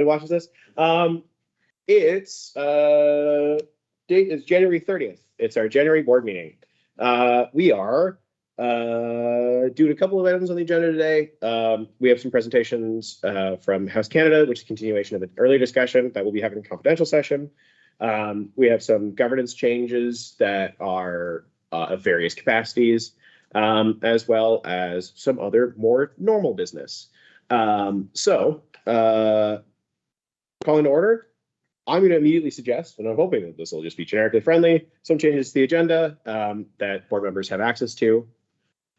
who watches this. It's date is January 30th. It's our January board meeting. We are doing a couple of items on the agenda today. We have some presentations from House Canada, which is a continuation of an earlier discussion that we'll be having a confidential session. We have some governance changes that are of various capacities, as well as some other more normal business. Calling to order, I'm going to immediately suggest, and I'm hoping that this will just be generically friendly, some changes to the agenda that board members have access to.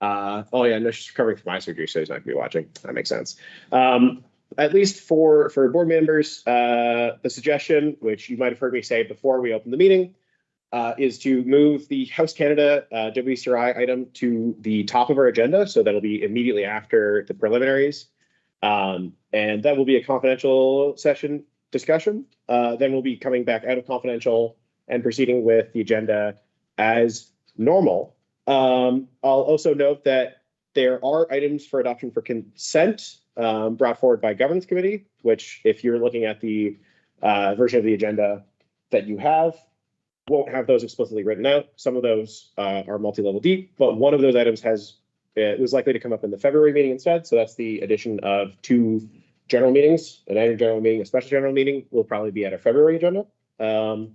Oh yeah, no, she's recovering from eye surgery, so he's not going to be watching. That makes sense. At least for board members, the suggestion, which you might have heard me say before we opened the meeting, is to move the House Canada WCRI item to the top of our agenda, so that'll be immediately after the preliminaries. And that will be a confidential session discussion. Then we'll be coming back out of confidential and proceeding with the agenda as normal. I'll also note that there are items for adoption for consent brought forward by Governance Committee, which if you're looking at the version of the agenda that you have, won't have those explicitly written out. Some of those are multi-level deep, but one of those items it was likely to come up in the February meeting instead. So that's the addition of 2 general meetings, an annual general meeting, a special general meeting will probably be at our February agenda. But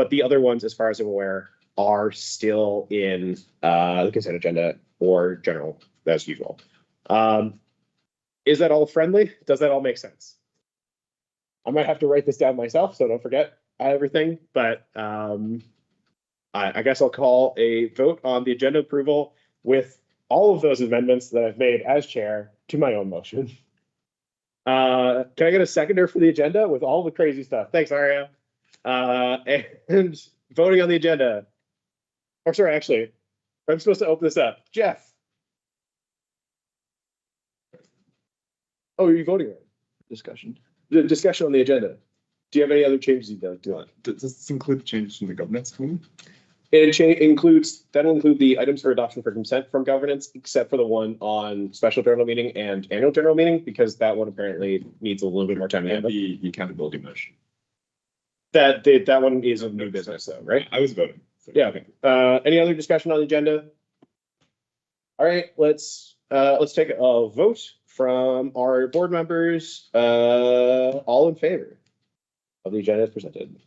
the other ones, as far as I'm aware, are still in the consent agenda or general as usual. Is that all friendly? Does that all make sense? I might have to write this down myself, so don't forget everything, but I guess I'll call a vote on the agenda approval with all of those amendments that I've made as chair to my own motion. Can I get a seconder for the agenda with all the crazy stuff? Thanks, Aria. And voting on the agenda. Or sorry, actually, I'm supposed to open this up. Jeff. Oh, are you voting on Discussion. the discussion on the agenda? Do you have any other changes you'd like to? Does this include the changes from the governance committee? That'll include the items for adoption for consent from governance, except for the one on special general meeting and annual general meeting, because that one apparently needs a little bit more time to And handle. the accountability motion. That one is a new business though, right? I was voting. So. Yeah, okay. Any other discussion on the agenda? All right, let's take a vote from our board members. All in favor of the agenda as presented.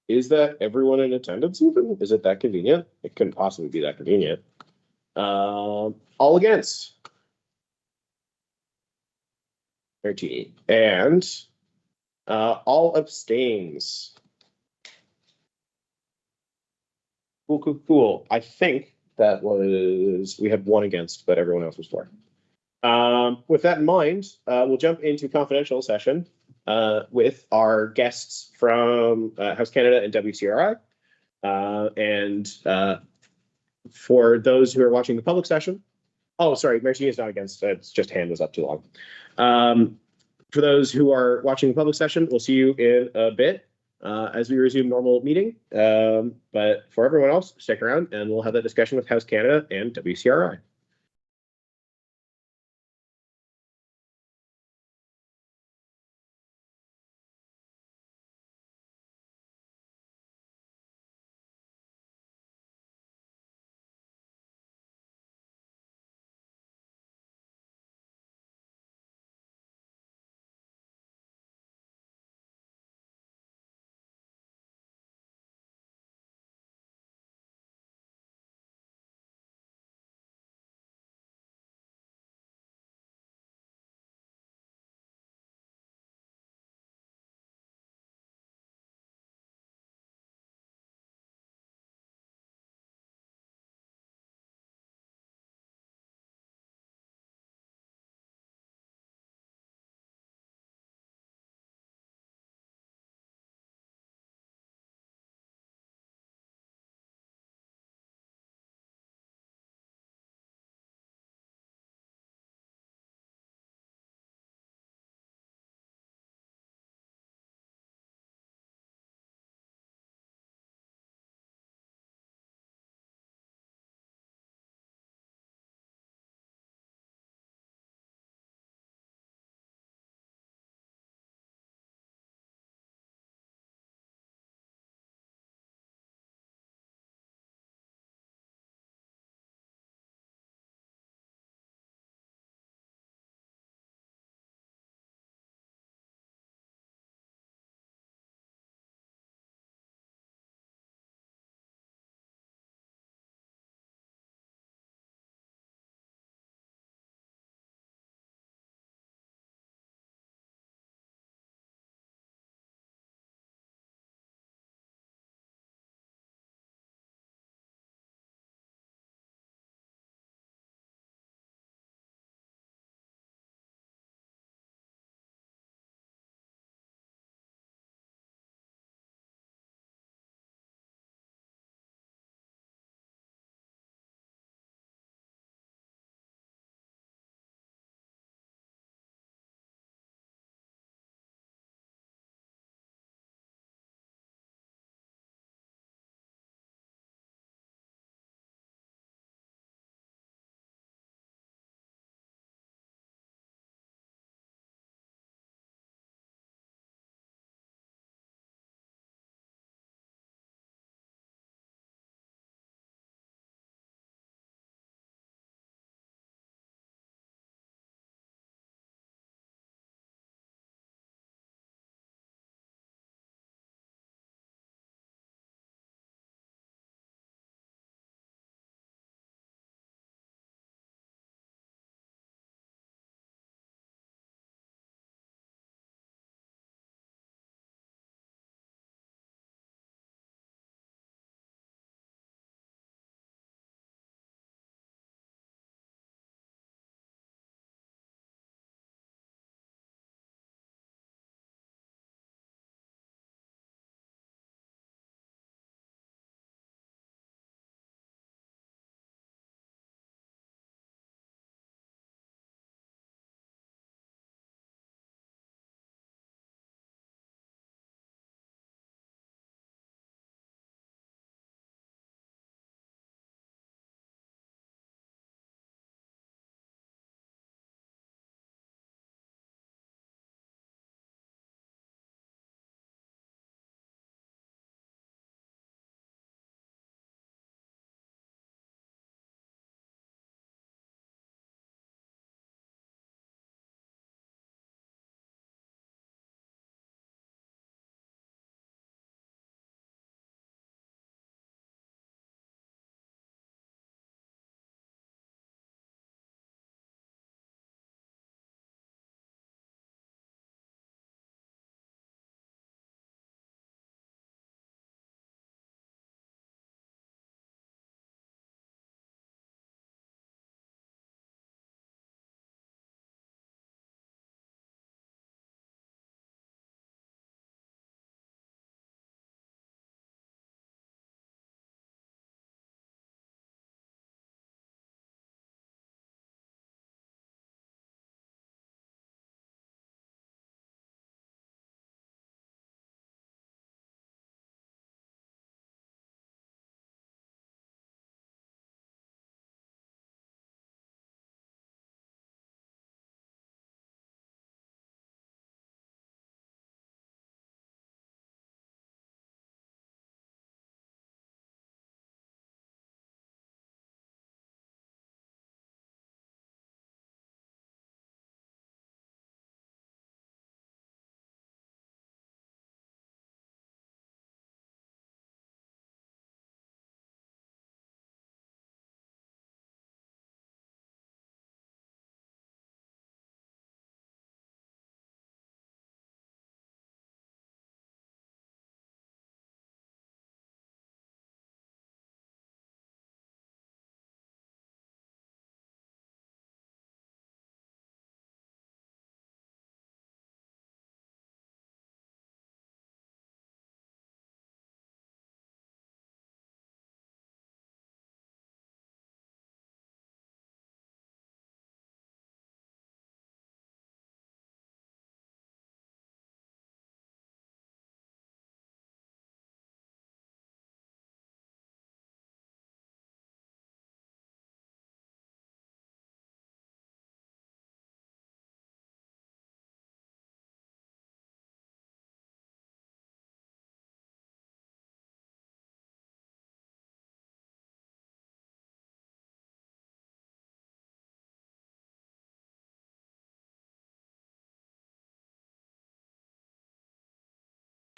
Is that everyone in attendance even? Is it that convenient? It couldn't possibly be that convenient. All against. 13. And all abstains. Cool. I think that was, we had 1 against, but everyone else was for. With that in mind, we'll jump into confidential session with our guests from House Canada and WCRI. For those who are watching the public session, oh, sorry, Martina is not against, it's just hand was up too long. For those who are watching the public session, we'll see you in a bit as we resume normal meeting. But for everyone else, stick around and we'll have that discussion with House Canada and WCRI.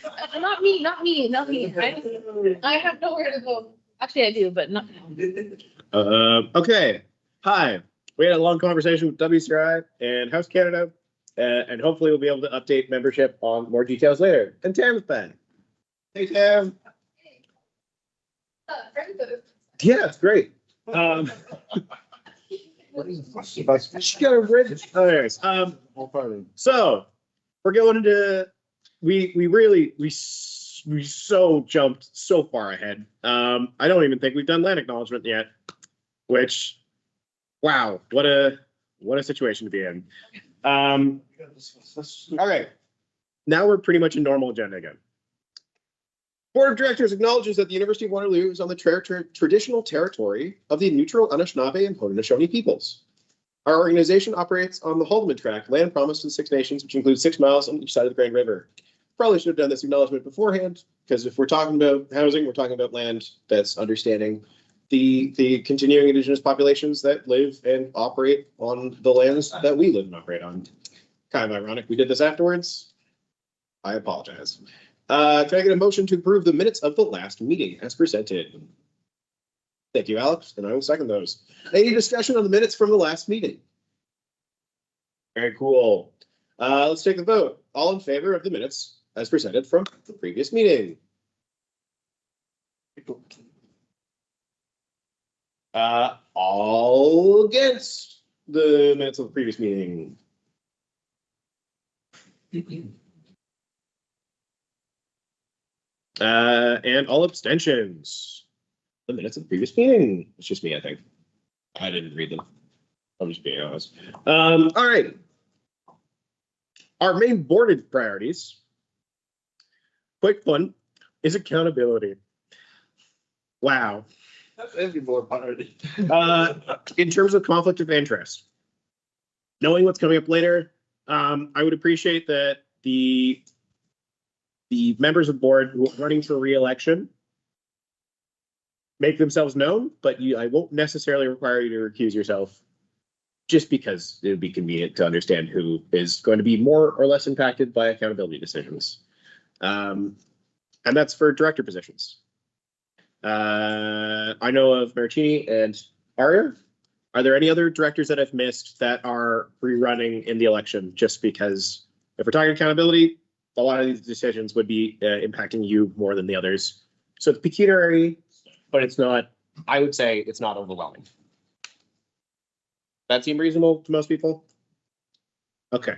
Not me, not me, not me. I have nowhere to go. Actually, I do, but not now. Okay. Hi. We had a long conversation with WCRI and House Canada, and hopefully we'll be able to update membership on more details later. And Tam's back. Hey, Tam. Yeah, it's great. She got a red. Anyways, so we're going into we so jumped so far ahead. I don't even think we've done land acknowledgement yet, which wow, what a situation to be in. Okay, now we're pretty much a normal agenda again. Board of Directors acknowledges that the University of Waterloo is on the traditional territory of the neutral Anishinaabe and Haudenosaunee peoples. Our organization operates on the Haldeman Tract, land promised to the Six Nations, which includes 6 miles on each side of the Grand River. Probably should have done this acknowledgement beforehand, because if we're talking about housing, we're talking about land that's understanding the continuing Indigenous populations that live and operate on the lands that we live and operate on. Kind of ironic we did this afterwards. I apologize. Can I get a motion to approve the minutes of the last meeting as presented? Thank you, Alex, and I will second those. Any discussion on the minutes from the last meeting? Very cool. Let's take the vote. All in favor of the minutes as presented from the previous meeting? All against the minutes of the previous meeting? And all abstentions. The minutes of the previous meeting. It's just me, I think. I didn't read them. I'm just being honest. All right. Our main boarded priorities. Quick one is accountability. Wow. That's every board priority. In terms of conflict of interest, knowing what's coming up later, I would appreciate that the members of board who are running for re-election make themselves known, but I won't necessarily require you to recuse yourself just because it would be convenient to understand who is going to be more or less impacted by accountability decisions. And that's for director positions. I know of Martini and Aria. Are there any other directors that I've missed that are rerunning in the election? Just because if we're talking accountability, a lot of these decisions would be impacting you more than the others. So it's pecuniary, but it's not, I would say it's not overwhelming. That seem reasonable to most people? Okay.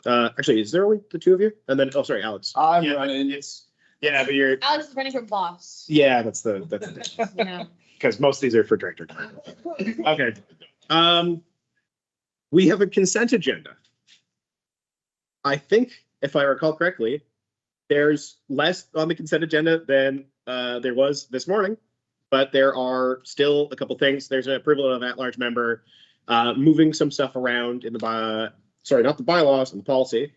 Actually, is there only the two of you? And then, oh, sorry, Alex. I'm Yeah, running. Yeah, but you're, Alex is running for boss. yeah, that's the Yeah. because most of these are for director. Okay. We have a consent agenda. I think, if I recall correctly, there's less on the consent agenda than there was this morning, but there are still a couple things. There's an approval of at-large member, moving some stuff around in the not the bylaws and the policy,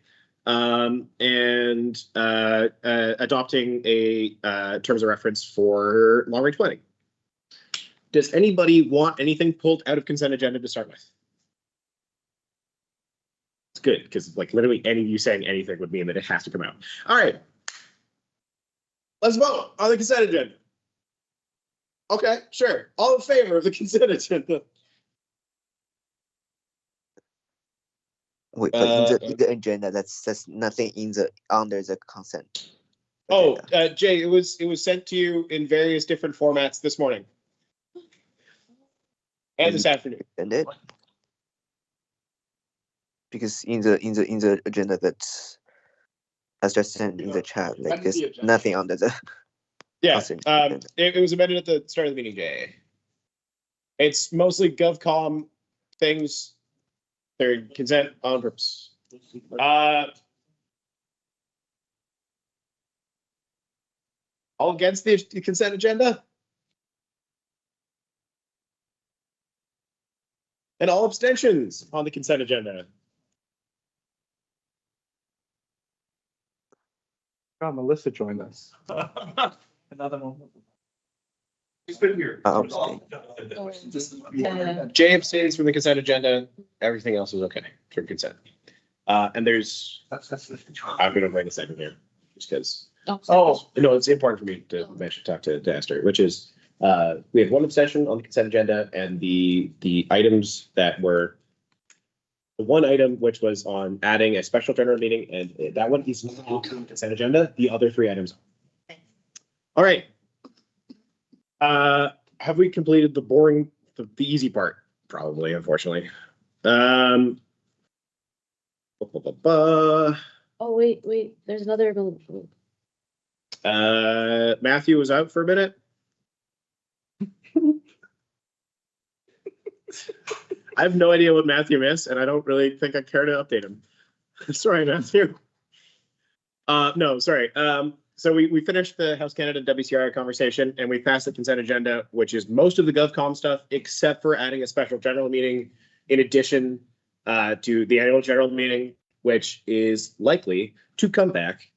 and adopting a terms of reference for long-range planning. Does anybody want anything pulled out of consent agenda to start with? It's good, because like literally any of you saying anything would mean that it has to come out. All right. Let's vote on the consent agenda. Okay, sure. All in favor of the consent agenda? Wait, but in the agenda, that's nothing in the under the consent. Oh, agenda. Jay, it was sent to you in various different formats this morning. And this afternoon. And it because in the agenda that has just sent in the chat, like there's nothing under the Yeah, consent agenda. it was amended at the start of the meeting, Jay. It's mostly GovCom things. They're consent on purpose. All against the consent agenda? And all abstentions on the consent agenda? God, Melissa joined us. Another one. He's been here. Jay abstains from the consent agenda. Everything else is okay for consent. And there's, I'm going to write a second here just because Oh, No, it's important for me to mention, talk to Esther, which is, we had one obsession on the consent agenda and the items that were the one item which was on adding a special general meeting, and that one is not on the consent agenda. The other three items. All right. Have we completed the boring, the easy part? Probably, unfortunately. Oh, wait, there's another. Matthew was out for a minute. I have no idea what Matthew missed, and I don't really think I care to update him. Sorry, Matthew. No, sorry. So we finished the House Canada WCRI conversation, and we passed the consent agenda, which is most of the GovCom stuff, except for adding a special general meeting in addition to the annual general meeting, which is likely to come back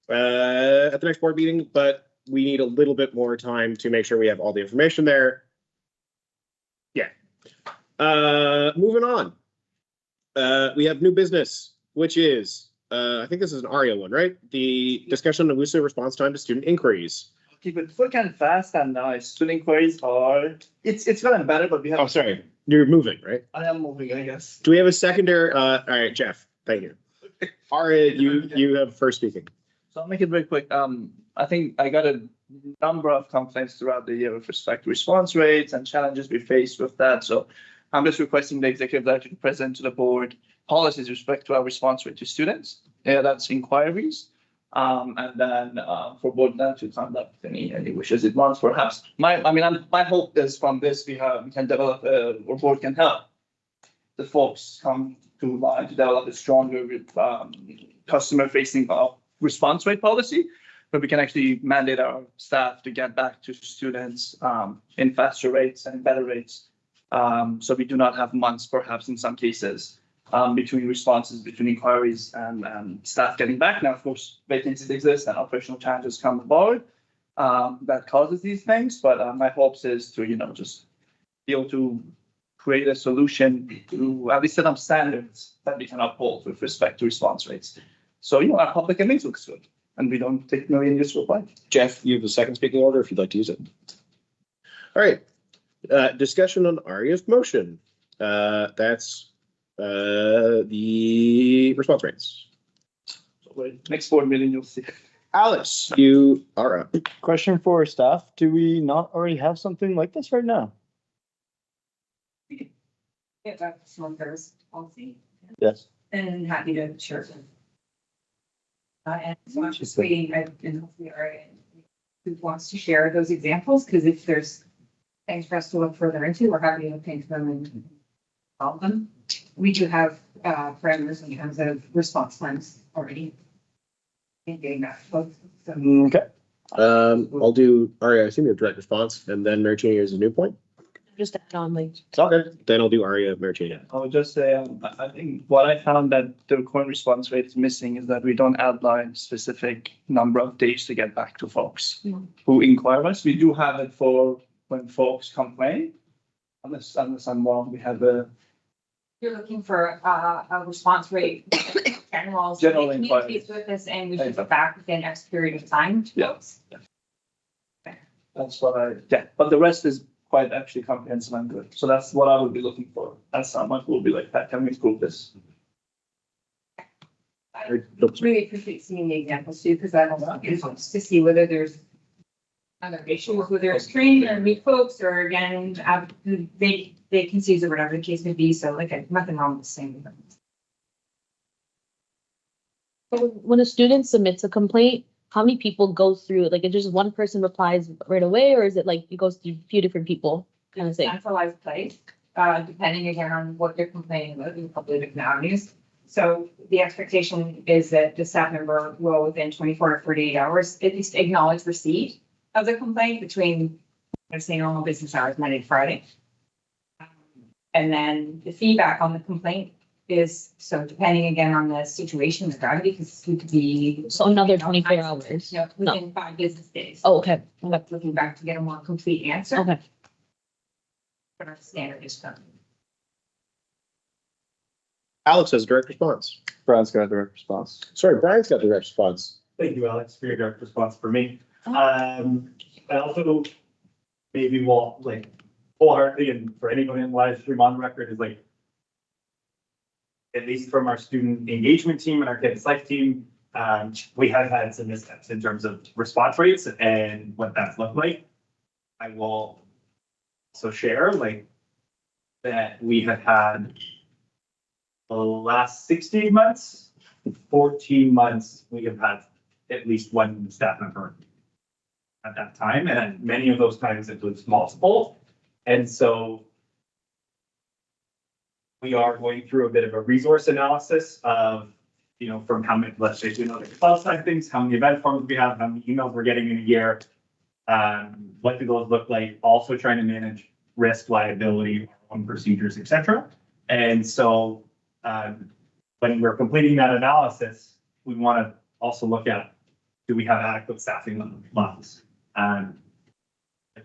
at the next board meeting, but we need a little bit more time to make sure we have all the information there. Yeah. Moving on. We have new business, which is, I think this is an ARIA one, right? The discussion on the WUSA response time to student inquiries. keep it quick and fast, and student inquiries are, it's gotten better, but we have. Oh, sorry. You're moving, right? I am moving, I guess. Do we have a seconder? All right, Jeff, thank you. ARIA, you have first speaking. So I'll make it very quick. I think I got a number of complaints throughout the year with respect to response rates and challenges we faced with that. So I'm just requesting the executive director to present to the board policies with respect to our response rate to students. Yeah, that's inquiries. And then for board then to conduct any wishes it wants, perhaps. My hope is from this we can develop or board can help the folks come to line to develop a stronger customer facing response rate policy, but we can actually mandate our staff to get back to students in faster rates and better rates. So we do not have months, perhaps in some cases, between responses, between inquiries and staff getting back. Now, of course, vacancies exist and operational challenges come aboard that causes these things. But my hopes is to, just be able to create a solution to at least set up standards that we can uphold with respect to response rates. So, our public image looks good and we don't take million years to apply. Jeff, you have the second speaking order if you'd like to use it. All right. Discussion on ARIA's motion. That's the response rates. So next board meeting, you'll see. Alice, you are up. Question for staff. Do we not already have something like this right now? Yeah, that's Smucker's policy, Yes. and happy to share them. And so I'm just waiting, and hopefully, who wants to share those examples, because if there's things for us to look further into, we're happy to paint them and solve them. We do have parameters in terms of response times already. And getting that close, so. Okay. I'll do ARIA. I assume you have direct response, and then Maricini is a new point. Just add on like. Okay. Then I'll do ARIA, Maricini. I would just say, I think what I found that the current response rate is missing is that we don't outline specific number of days to get back to folks who inquire us. We do have it for when folks complain. Unless I'm wrong, we have a. You're looking for a response rate, general. General They inquiries. communicate with us and we should go back within X period of time. to Yeah. folks. That's what but the rest is quite actually comprehensive and good. So that's what I would be looking for. That's how much will be like, Pat, can we improve this? I really appreciate seeing the examples too, because that helps to see whether there's other issues, whether it's training or meet folks or again, vacancies or whatever the case may be. So like nothing wrong with saying them. When a student submits a complaint, how many people go through it? Like, if just one person replies right away, or is it like it goes through a few different people kind of thing? Centralized place, depending again on what they're complaining about in public avenues. So the expectation is that the staff member will within 24 to 48 hours at least acknowledge receipt of the complaint between, let's say, normal business hours, Monday to Friday. And then the feedback on the complaint is, so depending again on the situation, the gravity, because it could be. So another 24 hours. No, within 5 business days. Oh, okay. Okay. Looking back to get a more complete answer. Okay. But our standard is done. Alex has direct response. Brian's got a direct response. Sorry, Brian's got direct response. Thank you, Alex, for your direct response for me. I also maybe will like wholeheartedly, and for anybody in live stream on record, is like, at least from our student engagement team and our campus life team, we have had some missteps in terms of response rates and what that's looked like. I will also share like that we have had the last 16 months, 14 months, we have had at least one staff member at that time, and many of those times it was multiple. And so we are going through a bit of a resource analysis of, you know, from how many, let's say, you know, the cloud side things, how many event forms we have, how many emails we're getting in a year. What do those look like? Also trying to manage risk, liability, our own procedures, etc. And so when we're completing that analysis, we want to also look at, do we have adequate staffing levels? I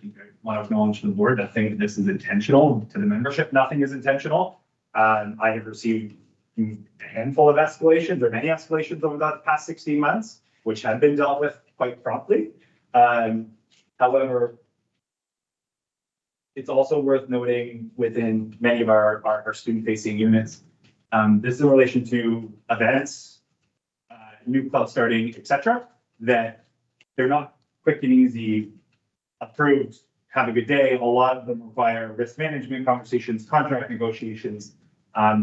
think I want to acknowledge to the board that think this is intentional to the membership. Nothing is intentional. I have received a handful of escalations or many escalations over the past 16 months, which have been dealt with quite promptly. However, it's also worth noting within many of our student-facing units, this is in relation to events, new club starting, etc., that they're not quick and easy, approved, have a good day. A lot of them require risk management conversations, contract negotiations,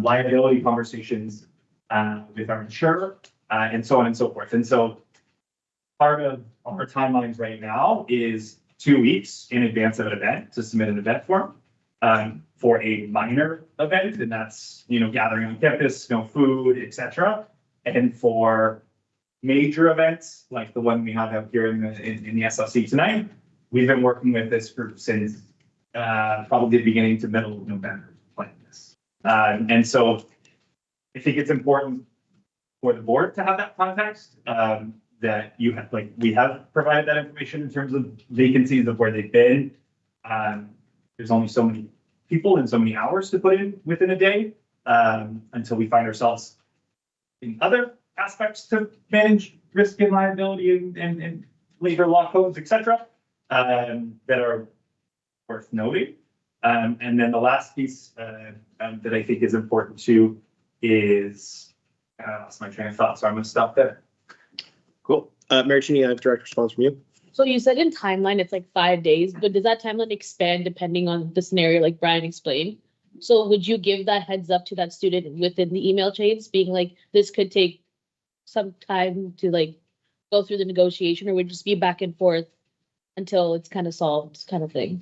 liability conversations with our insurer, and so on and so forth. And so part of our timelines right now is 2 weeks in advance of an event to submit an event form for a minor event, and that's, you know, gathering on campus, no food, etc. And for major events like the one we have out here in the SLC tonight, we've been working with this group since probably the beginning to middle of November planning this. And so I think it's important for the board to have that context, that you have, like, we have provided that information in terms of vacancies of where they've been. There's only so many people and so many hours to put in within a day until we find ourselves in other aspects to manage risk and liability and labor law codes, etc., that are worth noting. And then the last piece that I think is important too is, I lost my train of thought, so I'm going to stop there. Cool. Mary Cheney, I have direct response from you. So you said in timeline, it's like 5 days, but does that timeline expand depending on the scenario like Brian explained? So would you give that heads up to that student within the email chains being like, this could take some time to like go through the negotiation, or would it just be back and forth until it's kind of solved kind of thing?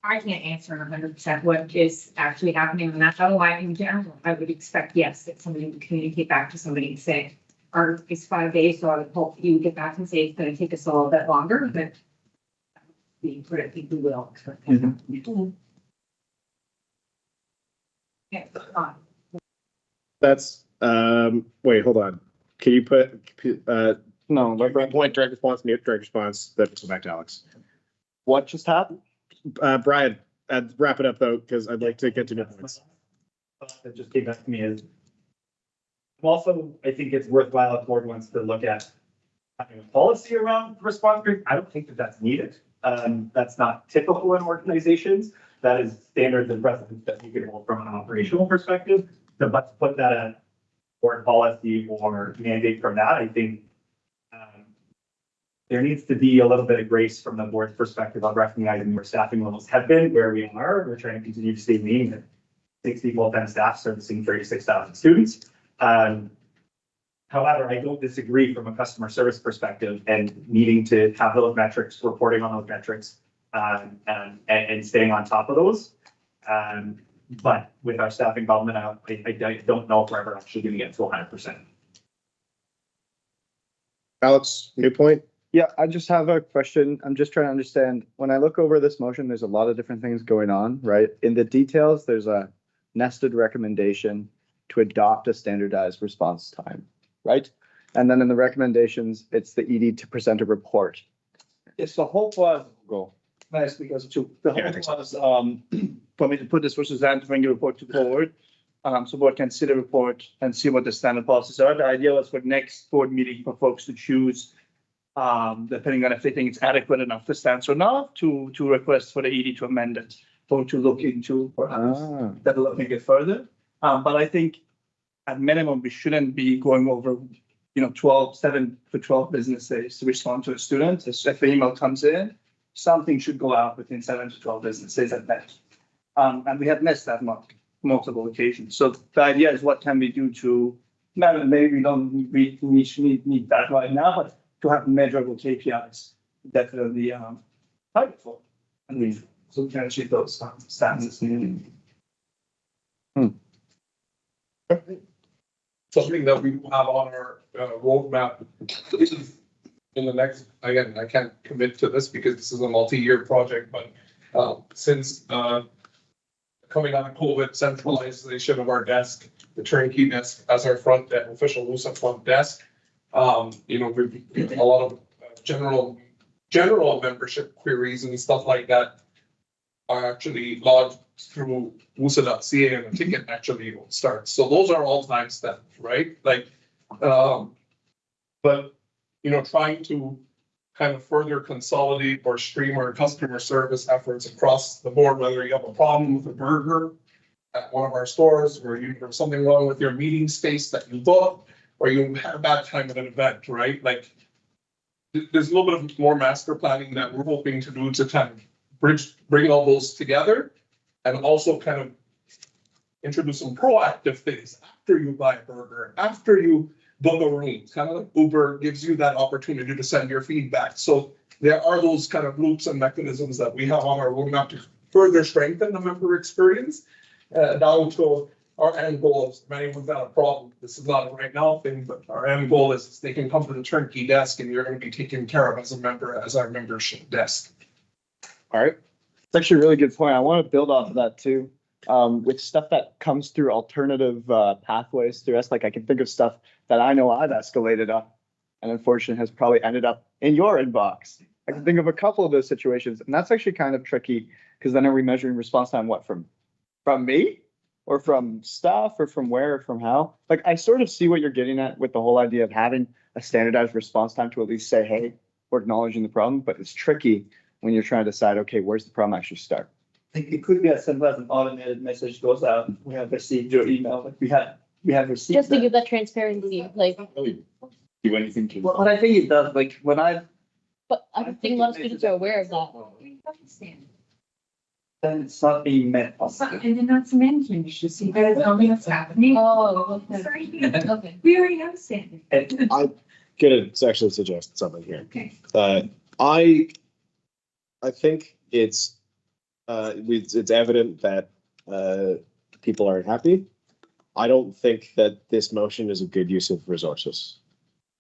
I can't answer 100% what is actually happening on that. Otherwise, in general, I would expect, yes, that somebody would communicate back to somebody and say, it's 5 days, so I would hope you would get back and say it's going to take us a little bit longer, but being put, I think we will. Yeah, That's, wait, hold on. Can you put, No, point direct response, mute direct response, then go back to Alex. what just happened? Brian, wrap it up though, because I'd like to get to new points. That just came back to me is, also, I think it's worthwhile if the board wants to look at having a policy around response group. I don't think that that's needed. That's not typical in organizations. That is standards and precedents that you can hold from an operational perspective. So, but to put that at board policy or mandate from that, I think there needs to be a little bit of grace from the board's perspective on recognizing where staffing levels have been, where we are. We're trying to continue to stay lean at 60 full-time staff servicing 36,000 students. However, I don't disagree from a customer service perspective and needing to have those metrics, reporting on those metrics, and staying on top of those. But with our staffing development, I don't know if we're ever actually going to get to 100%. Alex, new point? Yeah, I just have a question. I'm just trying to understand, when I look over this motion, there's a lot of different things going on, right? In the details, there's a nested recommendation to adopt a standardized response time, right? And then in the recommendations, it's the ED to present a report. Yes, the hope was, Go. nice, because too, the Yeah, I hope think so. was, for me to put this for Suzanne to bring the report to forward. So board can see the report and see what the standard policies are. The idea was for next board meeting for folks to choose depending on if they think it's adequate enough distance or not, to request for the ED to amend it or to look into perhaps developing it further. But I think at minimum, we shouldn't be going over, 7 to 12 business days to respond to a student. If the email comes in, something should go out within 7 to 12 business days at best. And we have missed that mark multiple occasions. So the idea is, what can we do to, maybe we don't need that right now, but to have measurable KPIs, definitely target for. And so we can achieve those standards. Something that we have on our roadmap is in the next, again, I can't commit to this because this is a multi-year project, but since coming out of COVID, centralization of our desk, the turnkey desk as our front desk, official WUSA front desk, we've a lot of general membership queries and stuff like that are actually lodged through WUSA.ca, and a ticket actually starts. So those are all time steps, right? Like, but trying to kind of further consolidate or stream our customer service efforts across the board, whether you have a problem with a burger at one of our stores, or you have something wrong with your meeting space that you booked, or you had a bad time at an event, right? Like, there's a little bit of more master planning that we're hoping to do to kind of bring all those together, and also kind of introduce some proactive things after you buy a burger, after you book a room. Kind of like Uber gives you that opportunity to send your feedback. So there are those kind of loops and mechanisms that we have on our roadmap to further strengthen the member experience. Down to our end goal is, if anyone's got a problem, this is not a right now thing, but our end goal is they can come to the turnkey desk and you're going to be taken care of as a member, as our membership desk. All right. It's actually a really good point. I want to build off of that too. With stuff that comes through alternative pathways through us, like I can think of stuff that I know I've escalated up and unfortunately has probably ended up in your inbox. I can think of a couple of those situations, and that's actually kind of tricky, because then are we measuring response time what, from me or from staff or from where or from how? Like, I sort of see what you're getting at with the whole idea of having a standardized response time to at least say, hey, we're acknowledging the problem, but it's tricky when you're trying to decide, okay, where's the problem actually start? I think it could be as simple as an automated message goes out. We have received your email, but we have received. Just to give that transparency, like, Really do anything to. Well, I think it does, like when but I think a lot of students are aware of that. then it's not being met. And then that's management issues. So you gotta tell me what's happening. Oh, okay. Sorry. Okay. We already have standard. I'm gonna actually suggest something here. Okay. I think it's evident that people aren't happy. I don't think that this motion is a good use of resources,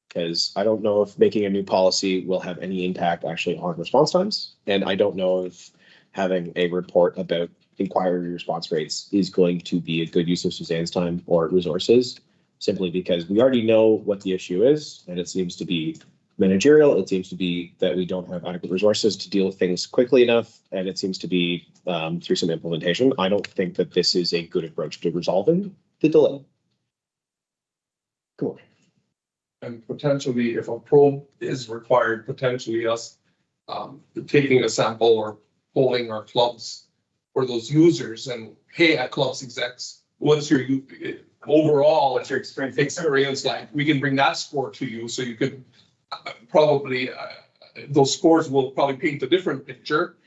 because I don't know if making a new policy will have any impact actually on response times, and I don't know if having a report about inquiry response rates is going to be a good use of Suzanne's time or resources, simply because we already know what the issue is, and it seems to be managerial. It seems to be that we don't have adequate resources to deal with things quickly enough, and it seems to be through some implementation. I don't think that this is a good approach to resolving the delay. Cool. And potentially, if a probe is required, potentially us taking a sample or polling our clubs for those users, and hey, at clubs execs, what's your overall, what's your experience like? We can bring that score to you, so you could probably those scores will probably paint a different picture,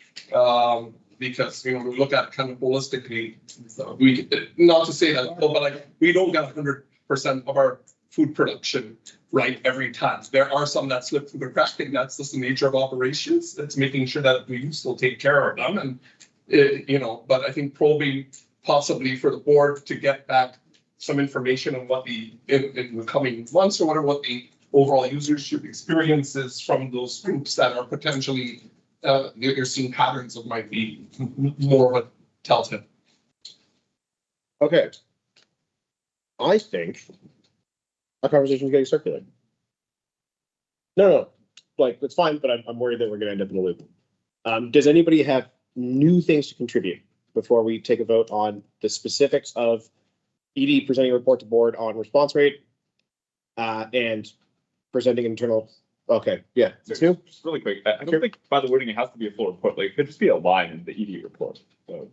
because we look at it kind of holistically. So we, not to say that, but like we don't get 100% of our food production right every time. There are some that slip through the crack, and that's just the nature of operations. It's making sure that we still take care of them, and but I think probing possibly for the board to get back some information on what in the coming months or whatever, what the overall usership experiences from those groups that are potentially you're seeing patterns of might be more of a telltale. Okay. I think our conversation is getting circulated. No, like it's fine, but I'm worried that we're going to end up in a loop. Does anybody have new things to contribute before we take a vote on the specifics of ED presenting a report to board on response rate and presenting internal Okay, yeah. Stu? Just really quick, I don't think by the wording it has to be a full report, like it could just be a line in the ED report, so.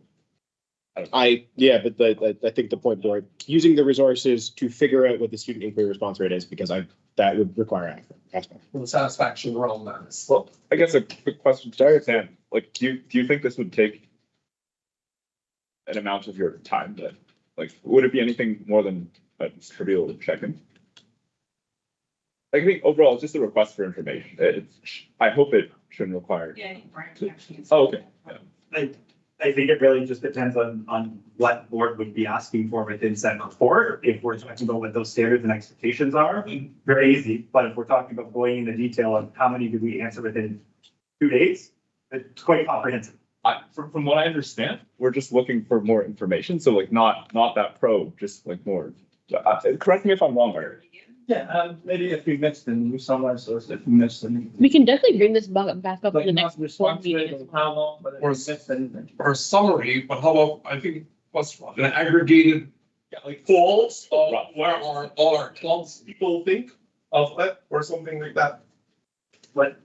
Yeah, but I think the point board, using the resources to figure out what the student inquiry response rate is, because that would require aspect. The satisfaction around that is. Well, I guess a quick question to Sam, like, do you think this would take an amount of your time that, like, would it be anything more than a trivial check-in? I think overall, it's just a request for information. I hope it shouldn't require. Yeah. Oh, okay. Yeah. I think it really just depends on what board would be asking for within said report. If we're talking about what those standards and expectations are, very easy. But if we're talking about going into detail of how many did we answer within 2 days, it's quite comprehensive. From what I understand, we're just looking for more information. So like not that probe, just like more. Correct me if I'm wrong, Larry. Yeah, maybe if we missed and somewhere, so if we missed and. We can definitely bring this back up Like, in the next board response rate meeting. of how long, but if we Or- missed anything. Or a summary, but how about, I think, what's an aggregated, like polls of where all our clubs people think of it, or something like that. But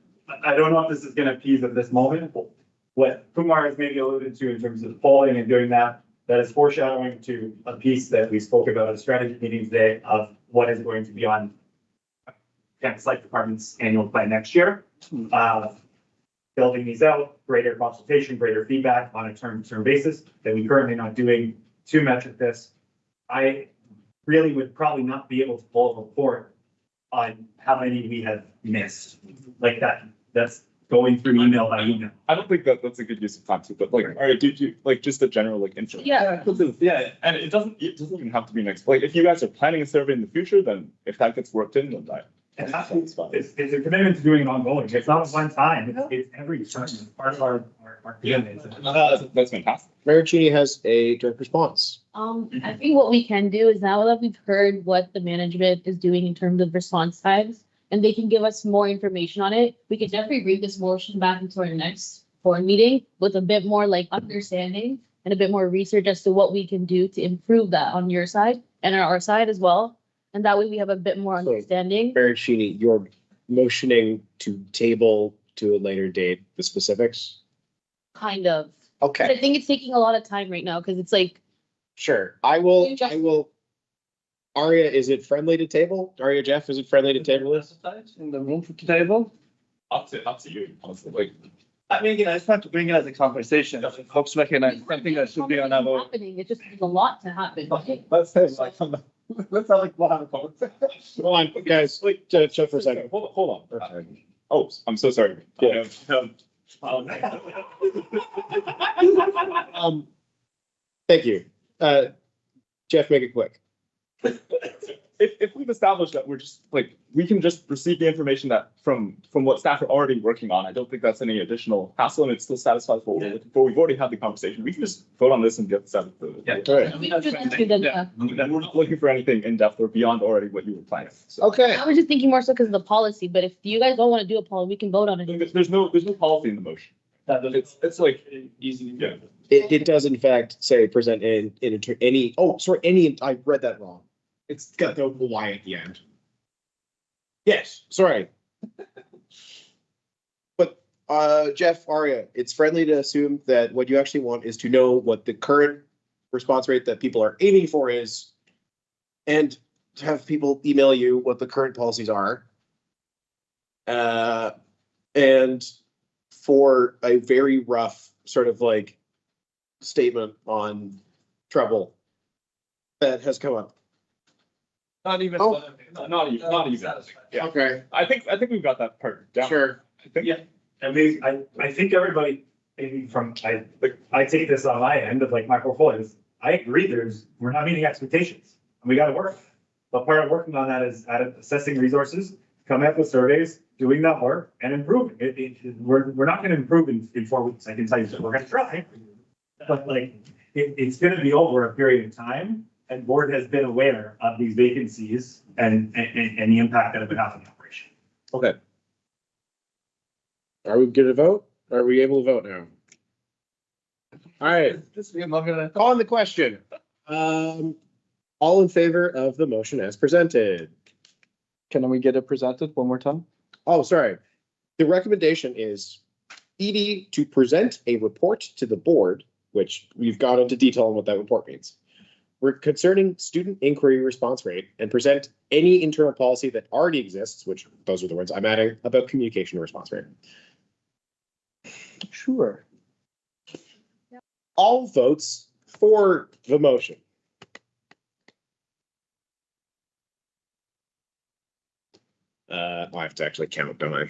I don't know if this is gonna appease at this moment. What Kumar has maybe alluded to in terms of polling and doing that is foreshadowing to a piece that we spoke about at strategy meeting today of what is going to be on campus life department's annual plan next year. Building these out, greater consultation, greater feedback on a term basis that we currently not doing to metric this. I really would probably not be able to pull a report on how many we have missed like that. That's going through email by email. I don't think that's a good use of time too, but like, all right, did you like just a general like intro? Yeah. Yeah, and it doesn't even have to be next. Like, if you guys are planning a survey in the future, then if that gets worked in, then And that's fine. it's a commitment to doing it ongoing. It's not one time, it's every time. It's part of our commitment. That's fantastic. Mayor Cheney has a direct response. I think what we can do is now that we've heard what the management is doing in terms of response times, and they can give us more information on it, we could definitely bring this motion back into our next board meeting with a bit more like understanding and a bit more research as to what we can do to improve that on your side and on our side as well. And that way we have a bit more So- understanding. Mayor Cheney, you're motioning to table to a later date the specifics? Kind of. But Okay, I think it's taking a lot of time right now because it's like, sure. I You will. just- Aria, is it friendly to table? Aria, Jeff, is it friendly to table this? In the room for table. Up to you, honestly. Like, I mean, I just want to bring it as a conversation. Folks recognize something that should be on our. happening. It's just there's a lot to happen. let's say like, let's have like we'll have a conversation. Hold on, guys, chill for a second. Hold on. Oh, I'm so sorry. Yeah. Thank you. Jeff, make it quick. If we've established that we're just like, we can just receive the information that from what staff are already working on, I don't think that's any additional hassle and it still satisfies what we're looking for. We've already had the conversation. We can just vote on this and get this out of the. Yeah. All right. We can do that too, then, And we're not looking for anything in depth or beyond already what you were planning. So Okay. I was just thinking more so because of the policy, but if you guys don't want to do a policy, we can vote on it. there's no policy in the motion. It's like easy. Yeah. It does in fact say present any, I read that wrong. It's got the Y at the end. Yes, sorry. But Jeff, Aria, it's friendly to assume that what you actually want is to know what the current response rate that people are aiming for is, and to have people email you what the current policies are. And for a very rough sort of like statement on trouble that has come up. Not even. Oh. Not even. Yeah. Okay, I think we've got that part down. sure. I think. Yeah. I mean, I think everybody, maybe I take this on my end of like my portfolios. I agree, we're not meeting expectations. And we gotta work. But part of working on that is assessing resources, coming up with surveys, doing that work and improving. We're not gonna improve in 4 weeks. I can tell you that we're gonna try. But like, it's gonna be over a period of time. And board has been aware of these vacancies and the impact that it would have on the operation. Okay. Are we good to vote? Are we able to vote now? All right, on the question. All in favor of the motion as presented? Can we get it presented one more time? Oh, sorry. The recommendation is ED to present a report to the board, which we've gone into detail on what that report means. Concerning student inquiry response rate and present any internal policy that already exists, which those are the words I'm adding, about communication response rate. Sure. All votes for the motion. I have to actually count, don't I?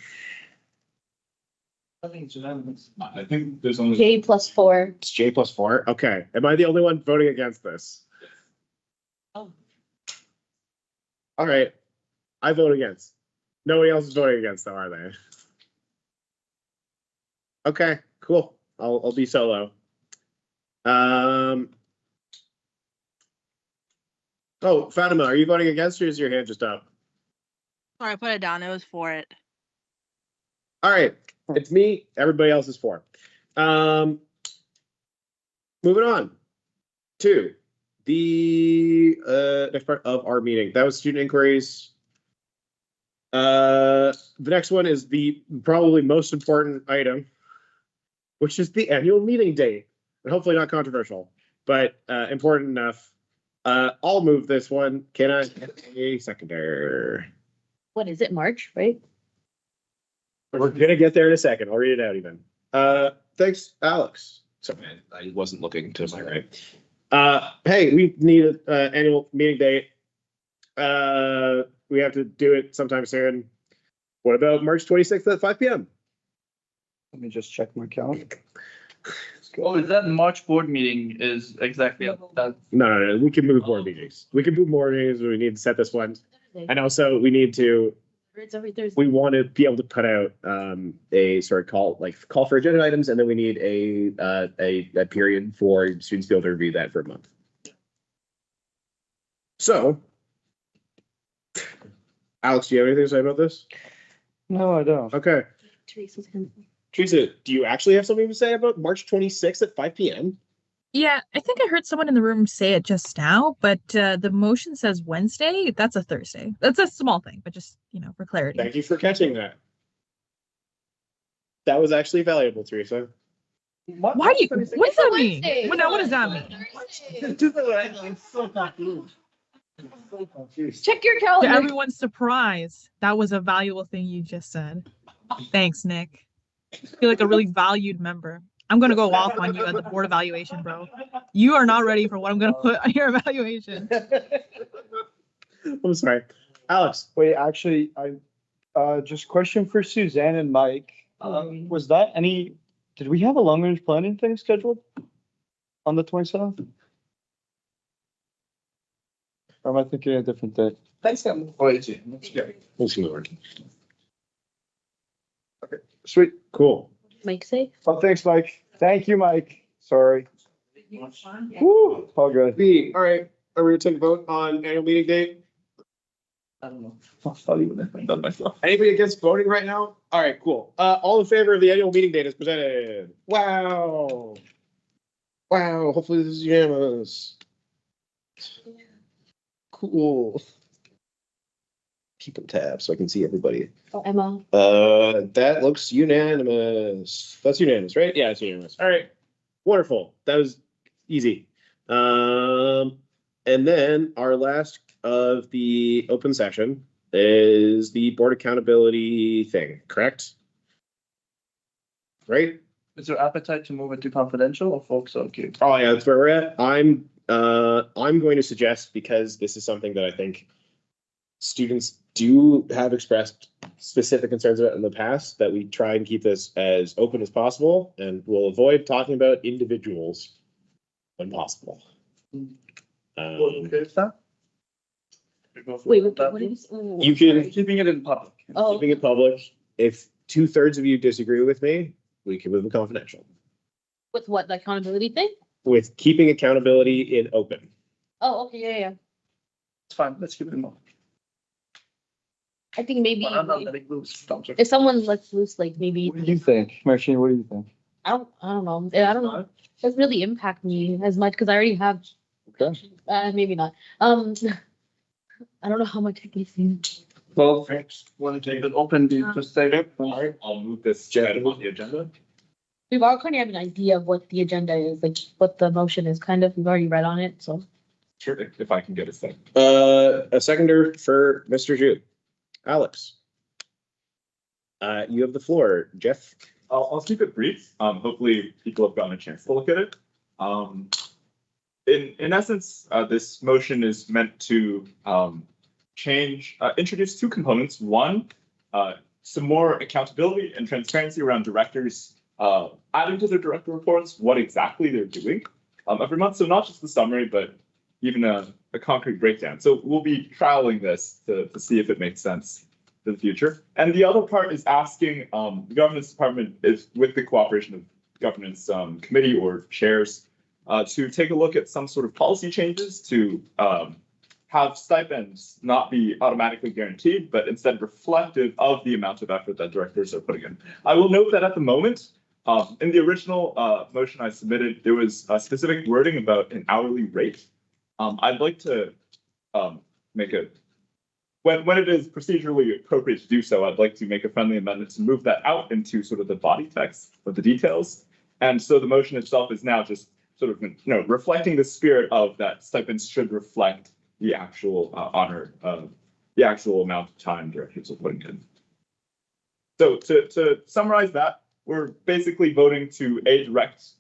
I think it's unanimous. I think there's only. J plus 4. It's J plus 4. Okay. Am I the only one voting against this? Oh. All right. I vote against. Nobody else is voting against, though, are they? Okay, cool. I'll be solo. Oh, Fatima, are you voting against or is your hand just up? Sorry, I put it down. It was for it. All right, it's me. Everybody else is for. Moving on to the next part of our meeting. That was student inquiries. The next one is the probably most important item, which is the annual meeting date, and hopefully not controversial, but important enough. I'll move this one. Can I get a seconder? What is it, March, right? We're gonna get there in a second. I'll read it out even. Thanks, Alex. Sorry, I wasn't looking to my right. Hey, we need an annual meeting date. We have to do it sometime soon. What about March 26th at 5 p.m.? Let me just check my calendar. Oh, is that March board meeting is exactly that? No. We can move more meetings. We can move more meetings. We need to set this one. And also we need to, It's every Thursday. we want to be able to put out a sort of call for agenda items, and then we need a period for students to be able to review that for a month. So, Alex, do you have anything to say about this? No, I don't. Okay. Teresa's hand. Teresa, do you actually have something to say about March 26th at 5 p.m.? Yeah, I think I heard someone in the room say it just now, but the motion says Wednesday. That's a Thursday. That's a small thing, but just, for clarity. Thank you for catching that. That was actually valuable, Teresa. Why do you, what does that mean? Wednesday. What does that mean? I'm so confused. Check your To calendar. everyone's surprise, that was a valuable thing you just said. Thanks, Nick. I feel like a really valued member. I'm going to go off on you at the board evaluation, bro. You are not ready for what I'm going to put on your evaluation. I'm sorry. Alex. Wait, actually, just question for Suzanne and Mike. Was that did we have a long range planning thing scheduled on the 27th? Or am I thinking a different day? Thanks, I'm okay. We'll see what Okay, sweet. Cool. Mike say? Oh, thanks, Mike. Thank you, Mike. Sorry. Woo, all good. All right. Are we going to take a vote on annual meeting date? I don't know. I'll tell you when I've done myself. Anybody against voting right now? All right, cool. All in favor of the annual meeting date as presented. Wow. Wow. Hopefully this is unanimous. Cool. Keep a tab so I can see everybody. Oh, Emma. That looks unanimous. That's unanimous, right? Yeah, it's unanimous. All right. Wonderful. That was easy. And then our last of the open session is the board accountability thing, correct? Right? Is there appetite to move it to confidential or folks okay? Oh yeah, that's where we're at. I'm going to suggest, because this is something that I think students do have expressed specific concerns about in the past, that we try and keep this as open as possible, and we'll avoid talking about individuals when possible. Okay, is that? Wait, what is? You can, Keeping it in public. Oh, keeping it public. If 2/3 of you disagree with me, we can move it confidential. with what, the accountability thing? With keeping accountability in open. Oh, okay, yeah. It's fine, let's keep it in public. I think maybe Well, I'm not letting loose. if someone lets loose, like maybe, What do you think, Marcin? What do you think? I don't know. I don't know. It doesn't really impact me as much because I already have, Okay. maybe not. I don't know how much I can see. Well, want to take it open, just say it. All right, I'll move this item on the agenda. We've all kind of have an idea of what the agenda is, like what the motion is kind of, we've already read on it, so. Sure, if I can get a second. A seconder for Mr. Zhu. Alex. You have the floor, Jeff. I'll keep it brief. Hopefully people have gotten a chance to look at it. In essence, this motion is meant to introduce two components. One, some more accountability and transparency around directors adding to their director reports what exactly they're doing every month. So not just the summary, but even a concrete breakdown. So we'll be trialing this to see if it makes sense for the future. And the other part is asking the governance department, is with the cooperation of governance committee or chairs, to take a look at some sort of policy changes to have stipends not be automatically guaranteed, but instead reflective of the amount of effort that directors are putting in. I will note that at the moment, in the original motion I submitted, there was a specific wording about an hourly rate. I'd like to make a, when it is procedurally appropriate to do so, I'd like to make a friendly amendment to move that out into sort of the body text of the details. And so the motion itself is now just sort of, reflecting the spirit of that stipends should reflect the actual the actual amount of time directors are putting in. So to summarize that, we're basically voting to direct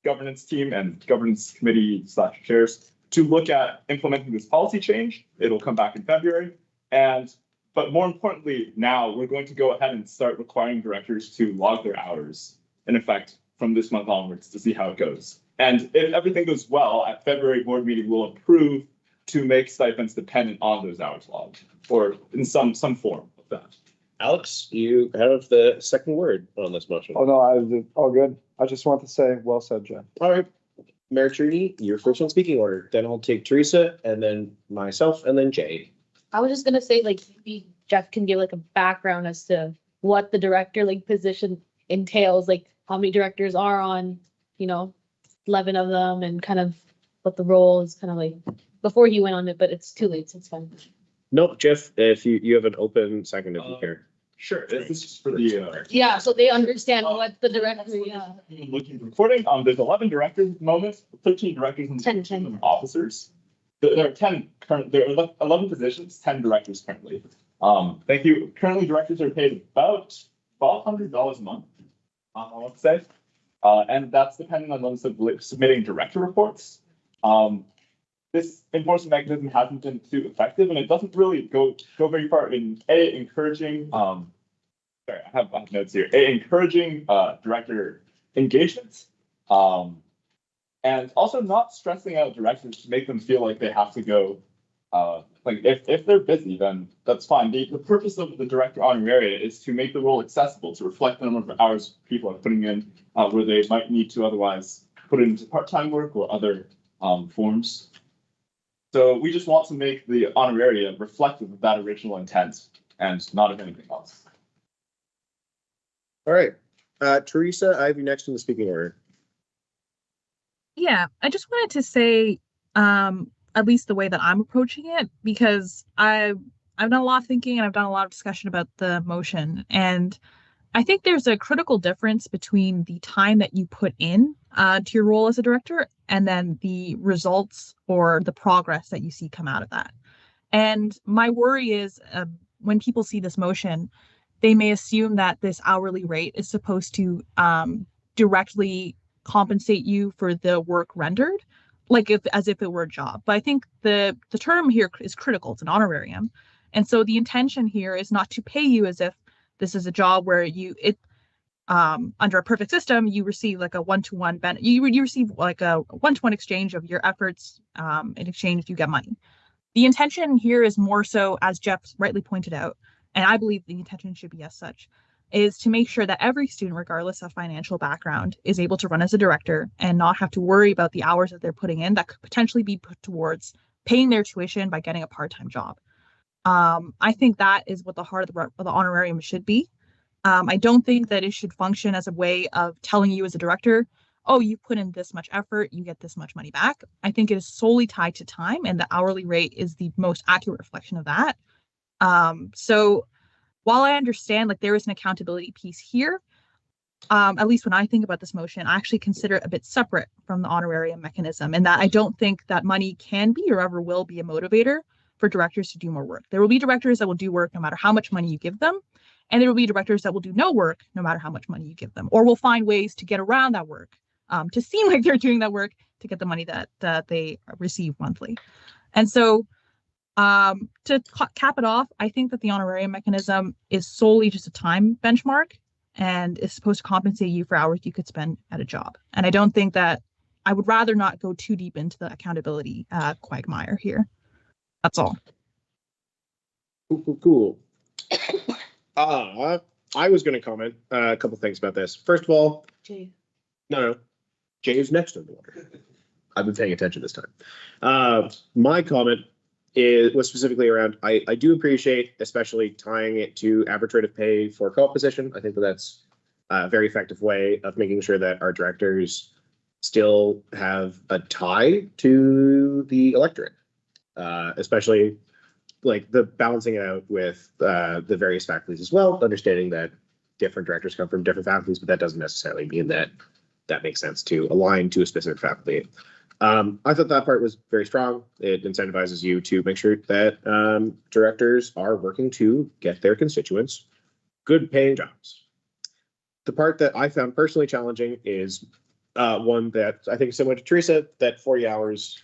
governance team and governance committee / chairs to look at implementing this policy change. It'll come back in February. But more importantly, now we're going to go ahead and start requiring directors to log their hours, in effect, from this month onwards to see how it goes. And if everything goes well, at February board meeting, we'll approve to make stipends dependent on those hours logged, or in some form of that. Alex, you have the second word on this motion. Oh, no, all good. I just want to say, well said, Jeff. All right. Mayor Trini, you're first on speaking order. Then I'll take Teresa, and then myself, and then Jay. I was just gonna say, like, maybe Jeff can give like a background as to what the director like position entails, like how many directors are on, 11 of them, and kind of what the role is kind of like before he went on it, but it's too late, so it's fine. Nope, Jeff, if you have an open second if you care. Sure, this is just for the Yeah, so they understand what the director, looking at recording. There's 11 directors at the moment, 13 directors and 10 officers. There are 10 current. There are 11 positions, 10 directors currently. Thank you. Currently, directors are paid about $1,200 a month. I want to say, and that's depending on them submitting director reports. This enforcement mechanism hasn't been too effective, and it doesn't really go very far in encouraging. Sorry, I have notes here. Encouraging director engagement, and also not stressing out directors to make them feel like they have to go. Like if they're busy, then that's fine. The purpose of the director honoraria is to make the role accessible, to reflect the number of hours people are putting in, where they might need to otherwise put it into part-time work or other forms. So we just want to make the honoraria reflective of that original intent and not of anything else. All right. Teresa, I have you next in the speaking order. Yeah, I just wanted to say, at least the way that I'm approaching it, because I've done a lot of thinking and I've done a lot of discussion about the motion. And I think there's a critical difference between the time that you put in to your role as a director and then the results or the progress that you see come out of that. And my worry is when people see this motion, they may assume that this hourly rate is supposed to directly compensate you for the work rendered, as if it were a job. But I think the term here is critical. It's an honorarium. And so the intention here is not to pay you as if this is a job where under a perfect system, you receive like a one-to-one benefit. You receive like a one-to-one exchange of your efforts in exchange you get money. The intention here is more so, as Jeff rightly pointed out, and I believe the intention should be as such, is to make sure that every student, regardless of financial background, is able to run as a director and not have to worry about the hours that they're putting in that could potentially be put towards paying their tuition by getting a part-time job. I think that is what the heart of the honorarium should be. I don't think that it should function as a way of telling you as a director, oh, you put in this much effort, you get this much money back. I think it is solely tied to time, and the hourly rate is the most accurate reflection of that. So while I understand like there is an accountability piece here, at least when I think about this motion, I actually consider it a bit separate from the honorarium mechanism, and that I don't think that money can be or ever will be a motivator for directors to do more work. There will be directors that will do work no matter how much money you give them, and there will be directors that will do no work no matter how much money you give them, or will find ways to get around that work, to seem like they're doing that work to get the money that they receive monthly. And so to cap it off, I think that the honorarium mechanism is solely just a time benchmark and is supposed to compensate you for hours you could spend at a job. And I don't think that, I would rather not go too deep into the accountability quagmire here. That's all. Cool. I was going to comment a couple things about this. First of all, Jay. No. Jay is next on the order. I've been paying attention this time. My comment was specifically around, I do appreciate especially tying it to average rate of pay for a co-op position. I think that's a very effective way of making sure that our directors still have a tie to the electorate, especially like the balancing it out with the various faculties as well, understanding that different directors come from different faculties, but that doesn't necessarily mean that that makes sense to align to a specific faculty. I thought that part was very strong. It incentivizes you to make sure that directors are working to get their constituents good paying jobs. The part that I found personally challenging is one that I think is similar to Teresa, that 40 hours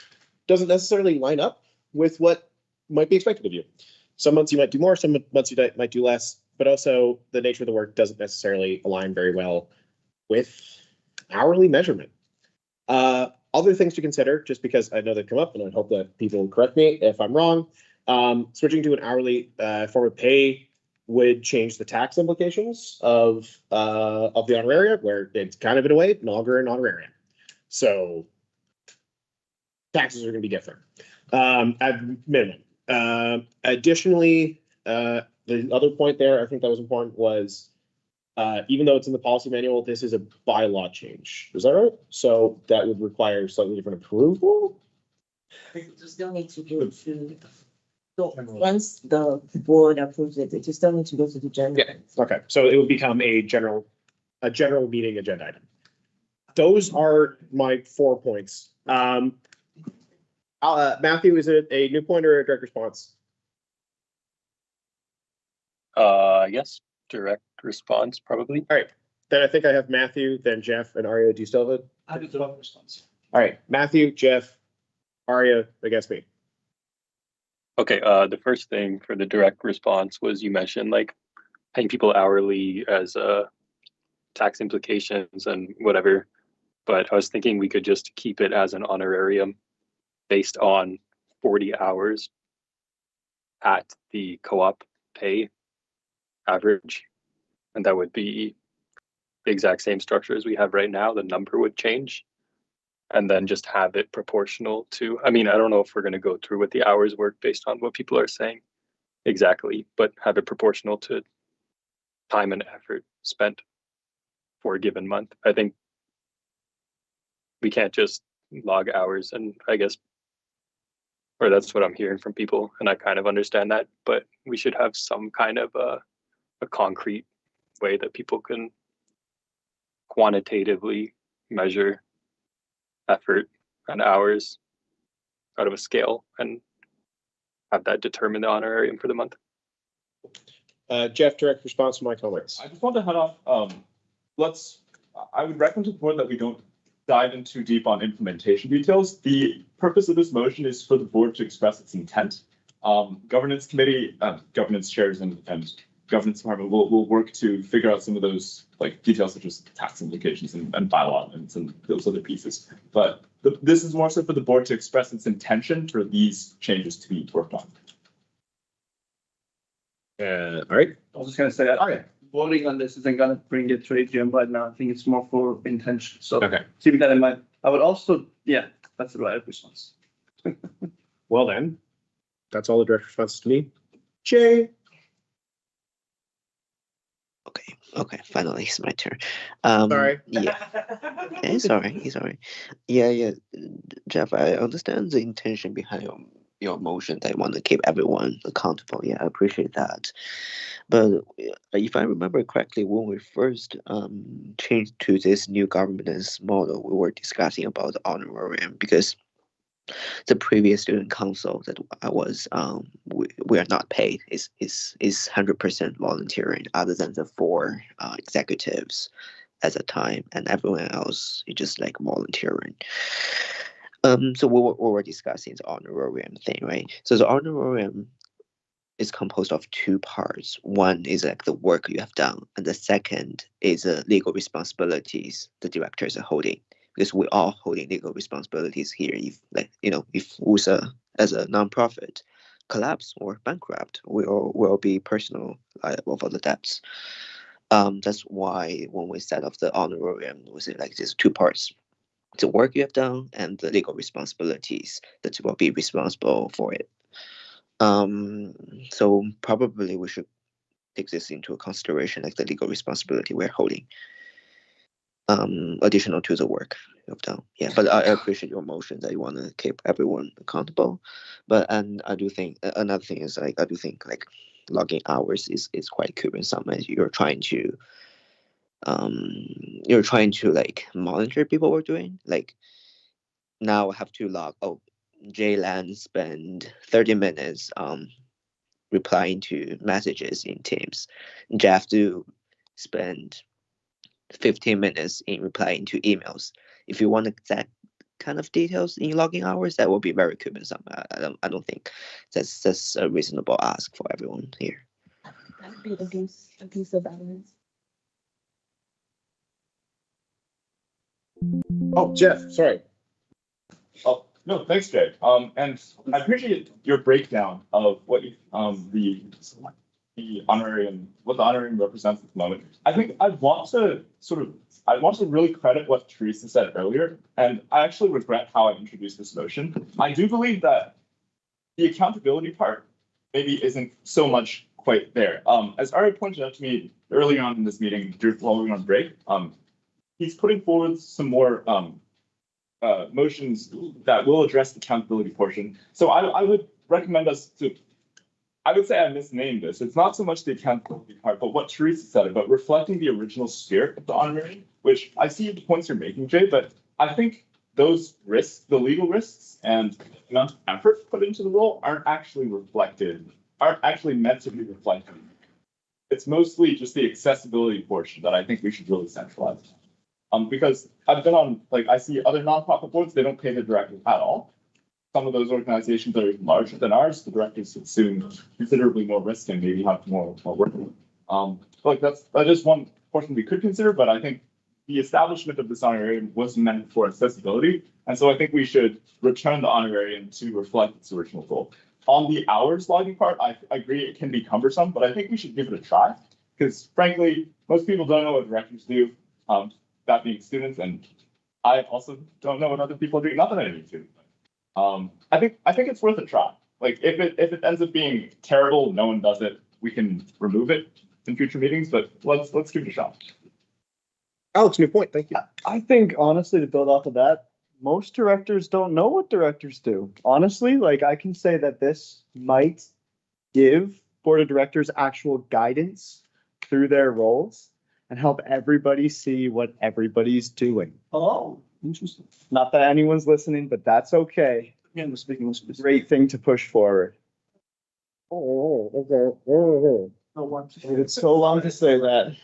doesn't necessarily line up with what might be expected of you. Some months you might do more, some months you might do less, but also the nature of the work doesn't necessarily align very well with hourly measurement. Other things to consider, just because I know they come up, and I hope that people will correct me if I'm wrong. Switching to an hourly form of pay would change the tax implications of the honorarium, where it's kind of in a way no longer an honorarium. So taxes are going to be different at minimum. Additionally, the other point there, I think that was important, was even though it's in the policy manual, this is a bylaw change. Is that right? So that would require slightly different approval? You still need to go to, so once the board approves it, you still need to go to the general. Yeah, okay. So it would become a general meeting agenda item. Those are my 4 points. Matthew, is it a new point or a direct response? Yes, direct response, probably. All right, then I think I have Matthew, then Jeff, and Arya. Do you still have it? I do direct response. All right, Matthew, Jeff, Arya, against me. Okay, the first thing for the direct response was you mentioned like paying people hourly as tax implications and whatever, but I was thinking we could just keep it as an honorarium based on 40 hours at the co-op pay average. And that would be the exact same structure as we have right now. The number would change. And then just have it proportional to, I mean, I don't know if we're going to go through with the hours worked based on what people are saying exactly, but have it proportional to time and effort spent for a given month. I think we can't just log hours, and I guess, or that's what I'm hearing from people, and I kind of understand that, but we should have some kind of a concrete way that people can quantitatively measure effort and hours out of a scale and have that determine the honorarium for the month. Jeff, direct response to my comments. I just want to head off. I would recommend to the board that we don't dive in too deep on implementation details. The purpose of this motion is for the board to express its intent. Governance committee, governance chairs, and governance department will work to figure out some of those like details, such as tax implications and bylaw and some those other pieces. But this is more so for the board to express its intention for these changes to be worked on. All right. I was just going to say that voting on this isn't going to bring it to AGM right now. I think it's more for intention. So keeping that in mind, I would also, that's the right response. Well then, that's all the direct responses to me. Jay. Okay, finally it's my turn. Sorry. Yeah. It's alright. Yeah, Jeff, I understand the intention behind your motion that you want to keep everyone accountable. Yeah, I appreciate that. But if I remember correctly, when we first changed to this new governance model, we were discussing about the honorarium because the previous student council that I was we are not paid is 100% volunteering, other than the 4 executives at the time, and everyone else is just like volunteering. So we were discussing the honorarium thing, right? So the honorarium is composed of 2 parts. One is like the work you have done, and the second is legal responsibilities the directors are holding. Because we're all holding legal responsibilities here. If if WUSA as a nonprofit collapse or bankrupt, we will be personal liable for the debts. That's why when we set up the honorarium, we say like these 2 parts: the work you have done and the legal responsibilities that will be responsible for it. So probably we should take this into consideration, like the legal responsibility we're holding, additional to the work you've done. Yeah, but I appreciate your motion that you want to keep everyone accountable. And I do think another thing is like I do think like logging hours is quite cumbersome as you're trying to like monitor people we're doing. Like now I have to log. Oh, Jaylan spend 30 minutes replying to messages in Teams. Jeff do spend 15 minutes in replying to emails. If you want that kind of details in logging hours, that will be very cumbersome. I don't think that's a reasonable ask for everyone here. That would be abuse of balance. Oh, Jeff, sorry. Oh, no, thanks, Jay. And I appreciate your breakdown of what the honorarium, what the honorarium represents at the moment. I think I want to really credit what Teresa said earlier, and I actually regret how I introduced this motion. I do believe that the accountability part maybe isn't so much quite there. As Ari pointed out to me earlier on in this meeting, while we were on break, he's putting forward some more motions that will address the accountability portion. So I would recommend us to, I would say I misnamed this. It's not so much the accountability part, but what Teresa said about reflecting the original spirit of the honorarium, which I see the points you're making, Jay, but I think those risks, the legal risks and the amount of effort put into the role aren't actually meant to be reflected. It's mostly just the accessibility portion that I think we should really centralize. Because I've been on, like, I see other nonprofit boards, they don't pay the directors at all. Some of those organizations that are even larger than ours, the directors assume considerably more risk and maybe have more work. Like that is one portion we could consider, but I think the establishment of this honorarium was meant for accessibility. And so I think we should return the honorarium to reflect its original goal. On the hours logging part, I agree it can be cumbersome, but I think we should give it a try. Because frankly, most people don't know what directors do. That being students, and I also don't know what other people do. Not that I need to. I think it's worth a try. Like if it ends up being terrible, no one does it, we can remove it in future meetings. But let's give it a shot. Alex, new point. Thank you. I think honestly, to build off of that, most directors don't know what directors do. Honestly, like I can say that this might give board of directors actual guidance through their roles and help everybody see what everybody's doing. Oh, interesting. Not that anyone's listening, but that's okay. Yeah, we're speaking. Great thing to push forward. Oh, Waited so long to say that.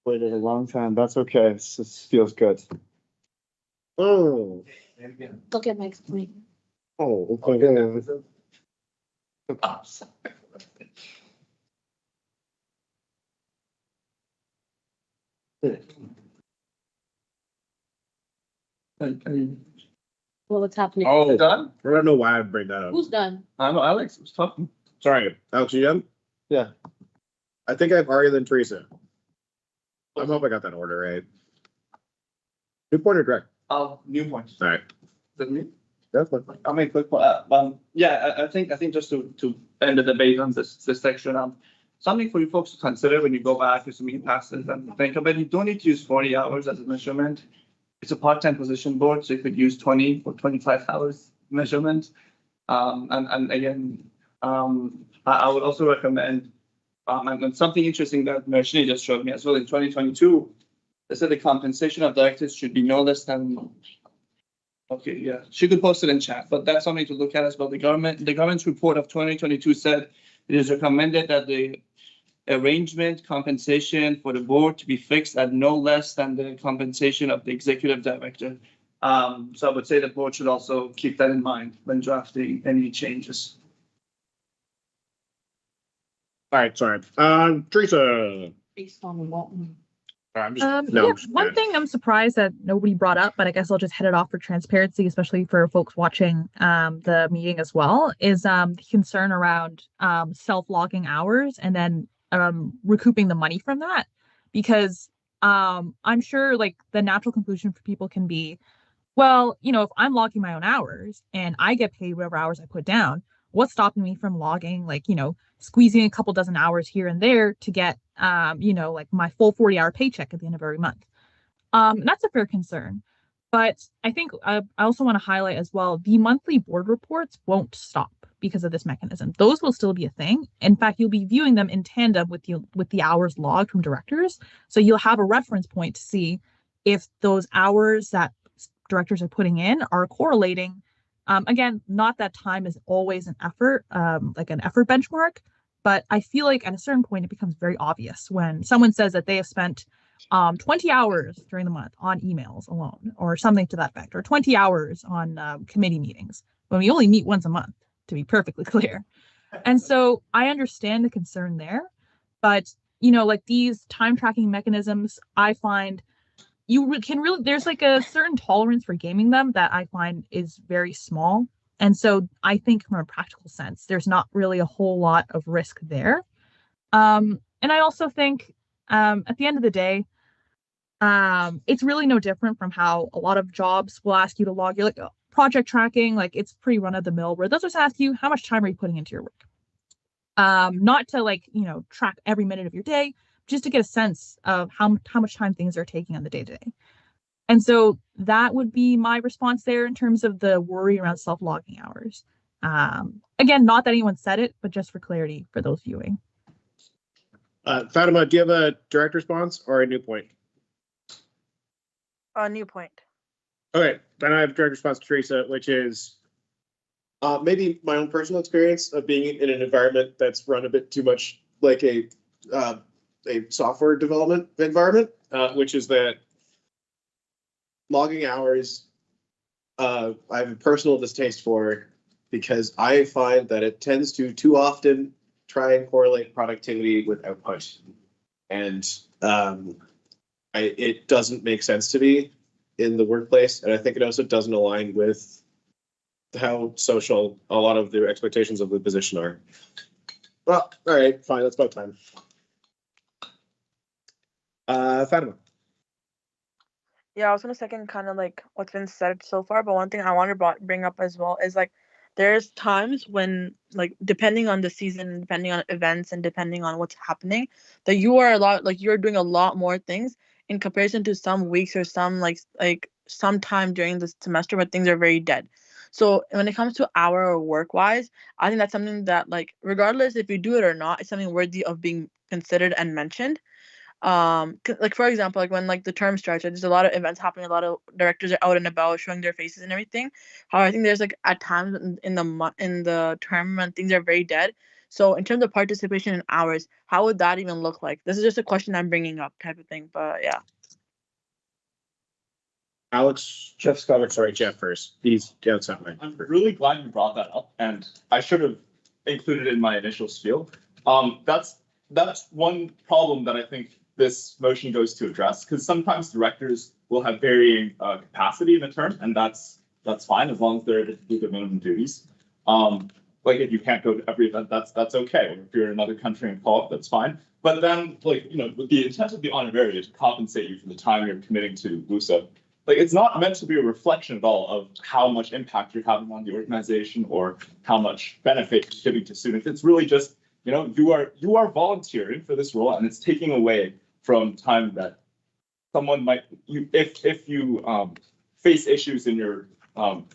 Waited a long time. That's okay. This feels good. Oh. Look at my screen. Oh, okay. Well, what's happening? Oh, done? I don't know why I bring that up. Who's done? I know Alex was talking. Sorry, Alex, you done? Yeah. I think I have Aria than Teresa. I hope I got that order right. New point or direct? New points. All right. Is that me? That's fine. I'll make a quick point. Yeah, I think just to end the debate on this section, something for you folks to consider when you go back to some passes and think about it. You don't need to use 40 hours as a measurement. It's a part-time position board, so you could use 20 or 25 hours measurement. And again, I would also recommend, and something interesting that Marshini just showed me as well in 2022, they said the compensation of directors should be no less than, okay, yeah, she could post it in chat, but that's something to look at as well. The government's report of 2022 said it is recommended that the arrangement compensation for the board to be fixed at no less than the compensation of the executive director. So I would say the board should also keep that in mind when drafting any changes. All right, sorry. Teresa. Based on what? I'm just, no, Yeah, I'm just one mad. thing I'm surprised that nobody brought up, but I guess I'll just head it off for transparency, especially for folks watching the meeting as well, is the concern around self-logging hours and then recouping the money from that. Because I'm sure like the natural conclusion for people can be, well, you know, if I'm logging my own hours and I get paid whatever hours I put down, what's stopping me from logging, like, you know, squeezing a couple dozen hours here and there to get, you know, like my full 40-hour paycheck at the end of every month? That's a fair concern. But I think I also want to highlight as well, the monthly board reports won't stop because of this mechanism. Those will still be a thing. In fact, you'll be viewing them in tandem with the hours logged from directors. So you'll have a reference point to see if those hours that directors are putting in are correlating. Again, not that time is always an effort, like an effort benchmark, but I feel like at a certain point it becomes very obvious when someone says that they have spent 20 hours during the month on emails alone or something to that effect, or 20 hours on committee meetings when we only meet once a month, to be perfectly clear. And so I understand the concern there, but you know, like these time tracking mechanisms, I find you can really, there's like a certain tolerance for gaming them that I find is very small. And so I think from a practical sense, there's not really a whole lot of risk there. And I also think at the end of the day, it's really no different from how a lot of jobs will ask you to log your like project tracking, like it's pretty run of the mill where they'll just ask you how much time are you putting into your work. Not to like, you know, track every minute of your day, just to get a sense of how much time things are taking on the day-to-day. And so that would be my response there in terms of the worry around self-logging hours. Again, not that anyone said it, but just for clarity for those viewing. Fatima, do you have a direct response or a new point? A new point. Okay, then I have a direct response to Teresa, which is maybe my own personal experience of being in an environment that's run a bit too much like a software development environment, which is that logging hours I have a personal distaste for, because I find that it tends to too often try and correlate productivity with output. And it doesn't make sense to me in the workplace. And I think it also doesn't align with how social a lot of the expectations of the position are. Well, all right, fine, that's about time. Fatima. Yeah, I was gonna second kind of like what's been said so far, but one thing I want to bring up as well is like there's times when like depending on the season, depending on events, and depending on what's happening, that you are you're doing a lot more things in comparison to some weeks or some like some time during the semester when things are very dead. So when it comes to hour or work wise, I think that's something that like regardless if you do it or not, it's something worthy of being considered and mentioned. Like for example, like when like the term starts, there's a lot of events happening, a lot of directors are out and about showing their faces and everything. However, I think there's like at times in the term when things are very dead. So in terms of participation in hours, how would that even look like? This is just a question I'm bringing up type of thing, but yeah. Alex, Jeff Scott, sorry, Jeff first. He's outside. I'm really glad you brought that up, and I should have included it in my initial spiel. That's one problem that I think this motion goes to address, because sometimes directors will have varying capacity in the term, and that's fine as long as they're able to do the minimum duties. Like if you can't go to every event, that's okay. Or if you're in another country and call up, that's fine. But then, like, you know, with the intent of the honorarium to compensate you for the time you're committing to WUSA, like it's not meant to be a reflection at all of how much impact you're having on the organization or how much benefit you're giving to students. It's really just, you know, you are volunteering for this role, and it's taking away from time that someone might, if you face issues in your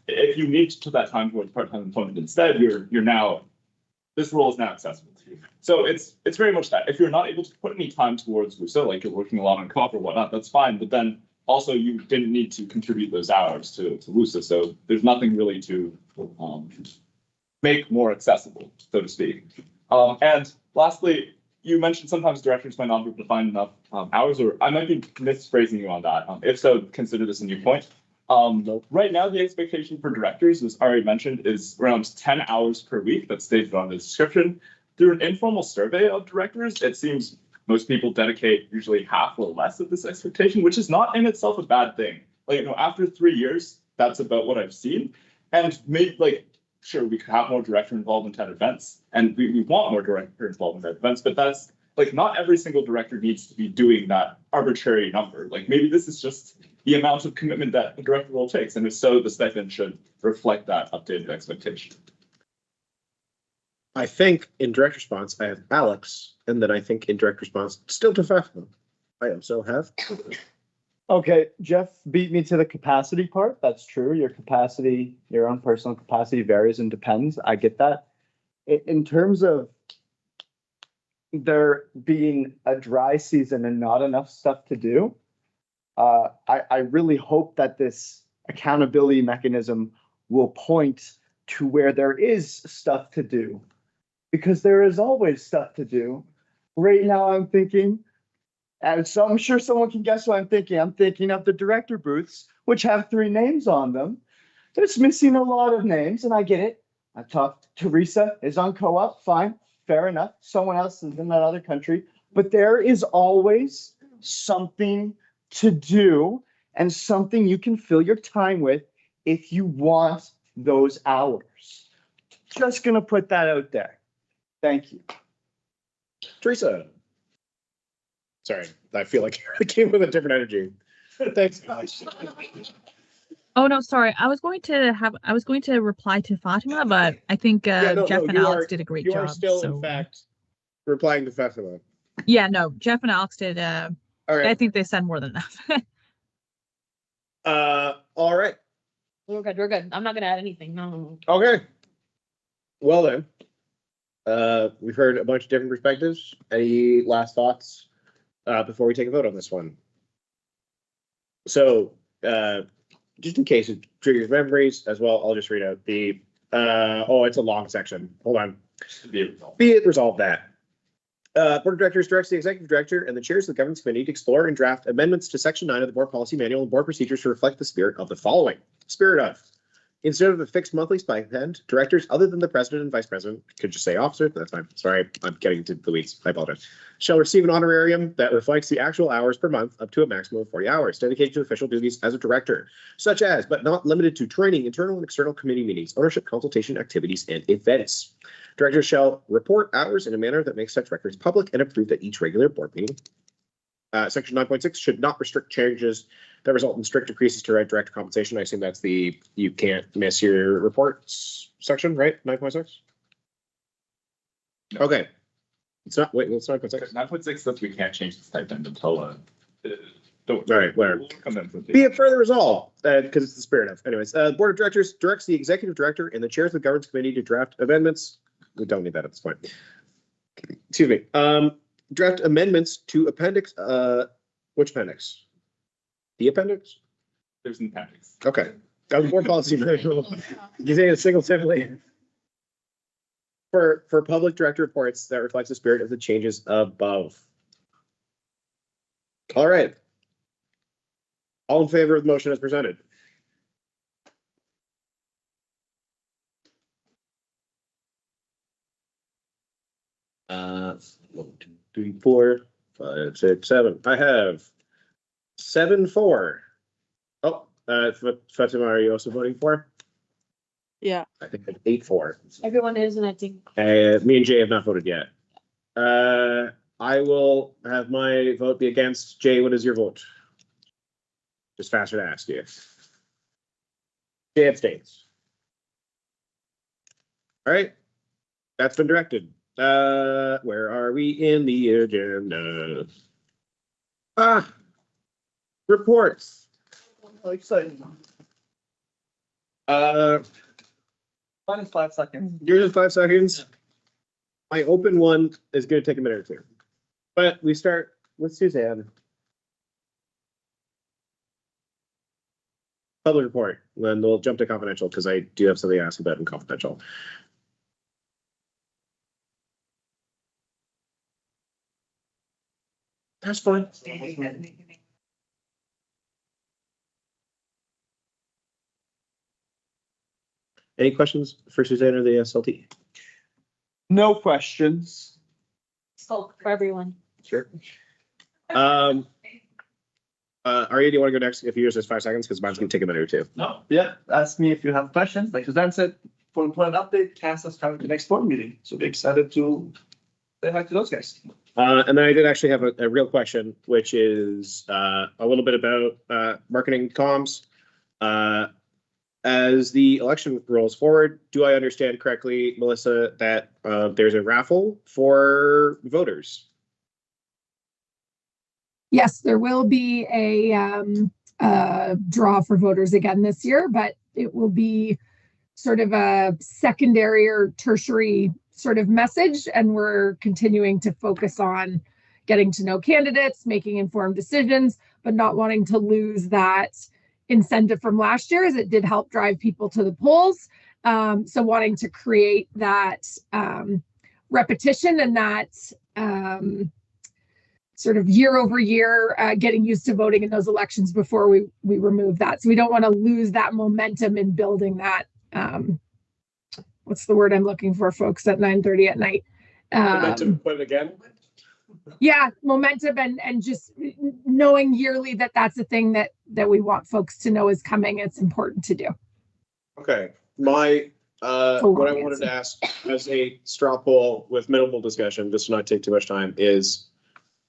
If you need to put that time towards part-time employment instead, you're now, this role is now accessible to you. So it's very much that. If you're not able to put any time towards WUSA, like you're working a lot on co-op or whatnot, that's fine. But then also you didn't need to contribute those hours to WUSA. So there's nothing really to make more accessible, so to speak. And lastly, you mentioned sometimes directors might not be able to find enough hours, or I might be misphrasing you on that. If so, consider this a new point. Right now, the expectation for directors, as already mentioned, is around 10 hours per week. That's stated on the description. Through an informal survey of directors, it seems most people dedicate usually half or less of this expectation, which is not in itself a bad thing. Like, you know, after 3 years, that's about what I've seen. And maybe, like, sure, we could have more director involvement at events, and we want more director involvement at events, but that's like not every single director needs to be doing that arbitrary number. Like maybe this is just the amount of commitment that a director role takes, and if so, the stipend should reflect that updated expectation. I think in direct response, I have Alex, and then I think in direct response, still to Fatima. I also have. Okay, Jeff beat me to the capacity part. That's true. Your capacity, your own personal capacity varies and depends. I get that. In terms of there being a dry season and not enough stuff to do, I really hope that this accountability mechanism will point to where there is stuff to do, because there is always stuff to do. Right now, I'm thinking, and so I'm sure someone can guess what I'm thinking. I'm thinking of the director booths, which have 3 names on them. It's missing a lot of names, and I get it. I talked, Teresa is on co-op, fine, fair enough. Someone else is in that other country, but there is always something to do and something you can fill your time with if you want those hours. Just gonna put that out there. Thank you. Teresa. Sorry, I feel like I came with a different energy. Thanks. Oh no, sorry. I was going to reply to Fatima, but I think Jeff and Alex did a great job. You are still, so. in fact, replying to Fatima. Yeah, no, Jeff and Alex did. All right. I think they said more than enough. All right. We're good. We're good. I'm not gonna add anything. No. Okay. Well then, we've heard a bunch of different perspectives. Any last thoughts before we take a vote on this one? So, just in case it triggers memories as well, I'll just read out the. It's a long section. Hold on. Be it resolved that. Board of Directors directs the Executive Director and the chairs of the Governance Committee to explore and draft amendments to Section 9 of the Board Policy Manual and Board Procedures to reflect the spirit of the following. Spirit of. Instead of a fixed monthly stipend, directors other than the president and vice president, could just say officer, that's fine. Sorry, I'm getting into the weeds. I apologize. Shall receive an honorarium that reflects the actual hours per month up to a maximum of 40 hours dedicated to official duties as a director, such as, but not limited to, training, internal and external committee meetings, ownership, consultation, activities, and events. Directors shall report hours in a manner that makes such records public and approved at each regular board meeting. Section 9.6 should not restrict changes that result in strict decreases to director compensation. I assume that's the you can't miss your reports section, right? 9.6? No. Okay. It's not, wait, it's 9.6. 9.6 says we can't change the stipend until, don't, all right, whatever. Be it further resolved, because it's the spirit of. Anyways, Board of Directors directs the Executive Director and the chairs of the Governance Committee to draft amendments. We don't need that at this point. Excuse me. Draft amendments to appendix, which appendix? The appendix? There's an appendix. Okay. That was board policy manual. You say a single simply. For public director reports that reflects the spirit of the changes above. All right. All in favor of the motion as presented? One, 2, 3, 4, 5, 6, 7. I have 7-4. Oh, Fatima, are you also voting for? Yeah. I think I have 8-4. Everyone is, and I think. Me and Jay have not voted yet. I will have my vote be against. Jay, what is your vote? Just faster to ask you. Jay abstains. All right. That's been directed. Where are we in the agenda? Ah, reports. Exciting. Minus 5 seconds. Yours is 5 seconds. My open one is gonna take a minute or two. But we start with Suzanne. Public report, then we'll jump to confidential because I do have something to ask about in confidential. That's fine. Any questions for Suzanne or the SLT? No questions. So for everyone. Sure. Arya, do you want to go next? If yours is 5 seconds, because mine's gonna take a minute or two. No, yeah, ask me if you have questions. Like Suzanne said, for an update, Chaska's coming to the next board meeting. So be excited to say hi to those guys. And then I did actually have a real question, which is a little bit about marketing comms. As the election rolls forward, do I understand correctly, Melissa, that there's a raffle for voters? Yes, there will be a draw for voters again this year, but it will be sort of a secondary or tertiary sort of message. And we're continuing to focus on getting to know candidates, making informed decisions, but not wanting to lose that incentive from last year, as it did help drive people to the polls. So wanting to create that repetition and that sort of year over year, getting used to voting in those elections before we remove that. So we don't want to lose that momentum in building that. What's the word I'm looking for, folks, at 9:30 at night? Momentum, put it again. Yeah, momentum and just knowing yearly that that's a thing that we want folks to know is coming. It's important to do. Okay, my what I wanted to ask as a straw poll with minimal discussion, this will not take too much time, is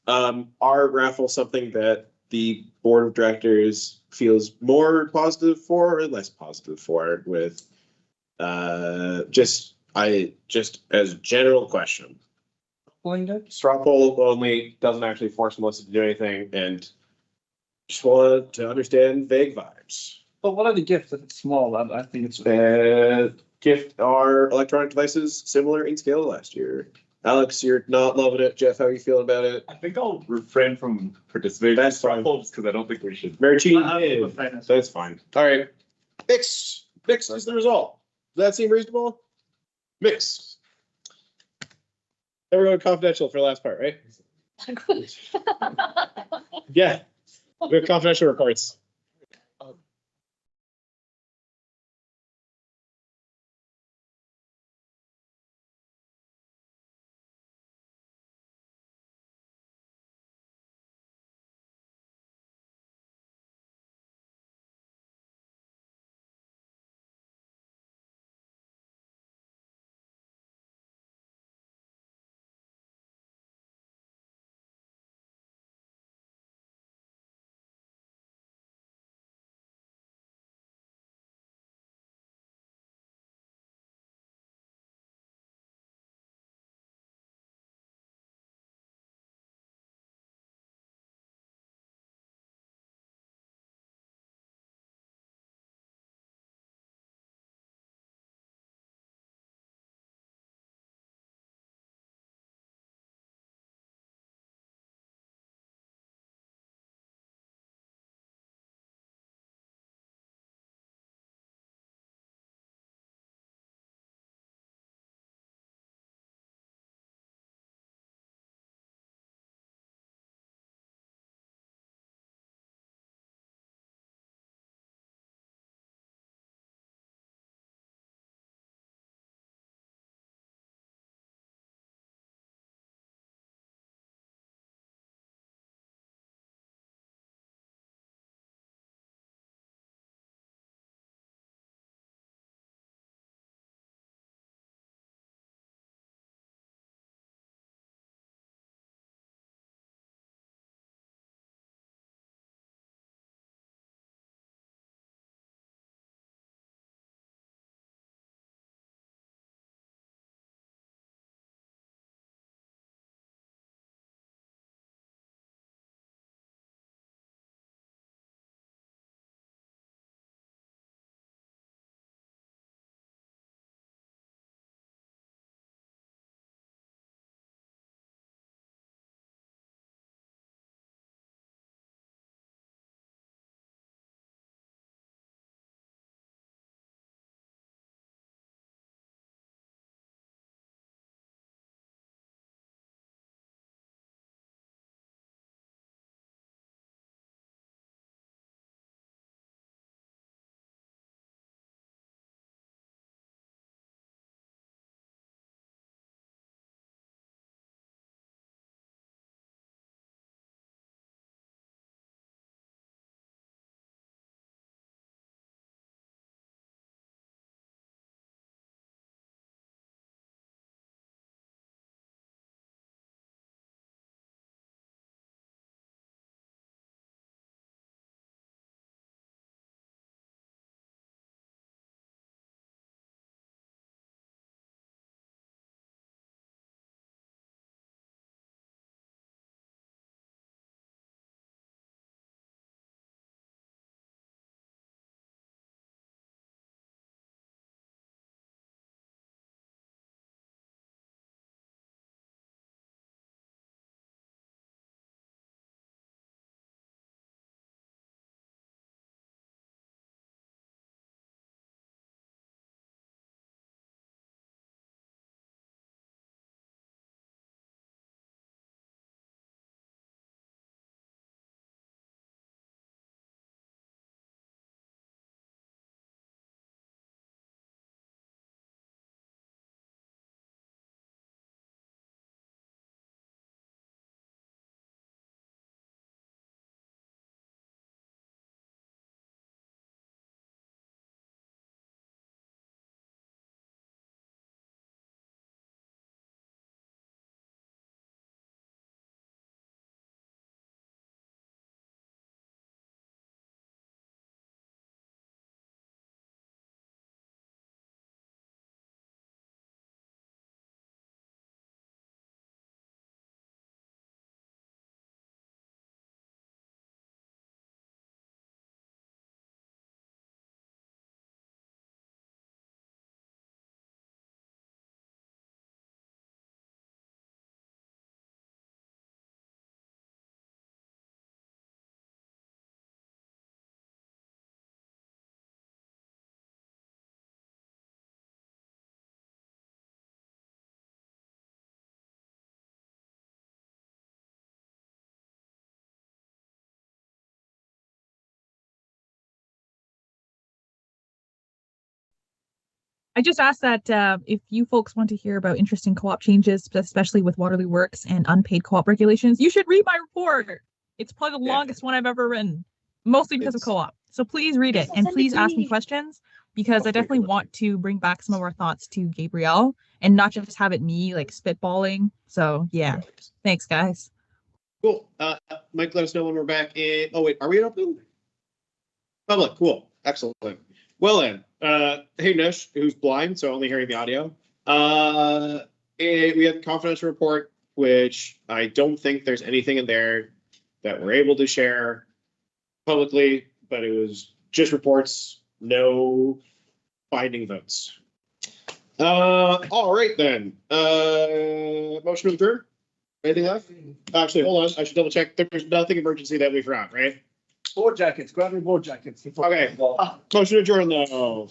our raffle something that the board of directors feels more positive for or less positive for, with just as a general question. Straw poll only, doesn't actually force Melissa to do anything, and just want to understand vague vibes. But what are the gifts if it's small? I think it's Gift our electronic devices similar in scale to last year. Alex, you're not loving it. Jeff, how are you feeling about it? I think I'll refrain from participating. That's fine. Just because I don't think we should. Marichine, that's fine. All right. Mix is the result. Does that seem reasonable? Mix. Then we're going confidential for the last part, right? Yeah. We have confidential reports. I just asked that if you folks want to hear about interesting co-op changes, especially with Waterloo Works and unpaid co-op regulations, you should read my report. It's probably the longest one I've ever written, mostly because of co-op. So please read it and please ask me questions because I definitely want to bring back some of our thoughts to Gabrielle and not just have it me like spitballing. So yeah, thanks guys. Cool. Mike, let us know when we're back in. Oh wait, are we in open? Public. Cool. Excellent. Well then, hey Nish, who's blind, so only hearing the audio. We have a confidential report, which I don't think there's anything in there that we're able to share publicly, but it was just reports, no binding votes. All right then. Motion to adjourn. Anything left? Actually, hold on. I should double check. There's nothing emergency that we forgot, right? Board jackets, grab your board jackets. Okay. Motion to adjourn though.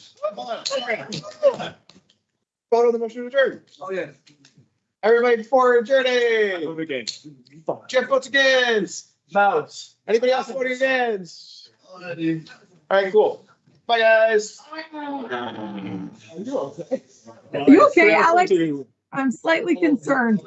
Vote on the motion to adjourn. Oh, yeah. Everybody before adjourning. Jeff votes against. Mouse. Anybody else voting against? All right, cool. Bye, guys. Are you okay, Alex? I'm slightly concerned.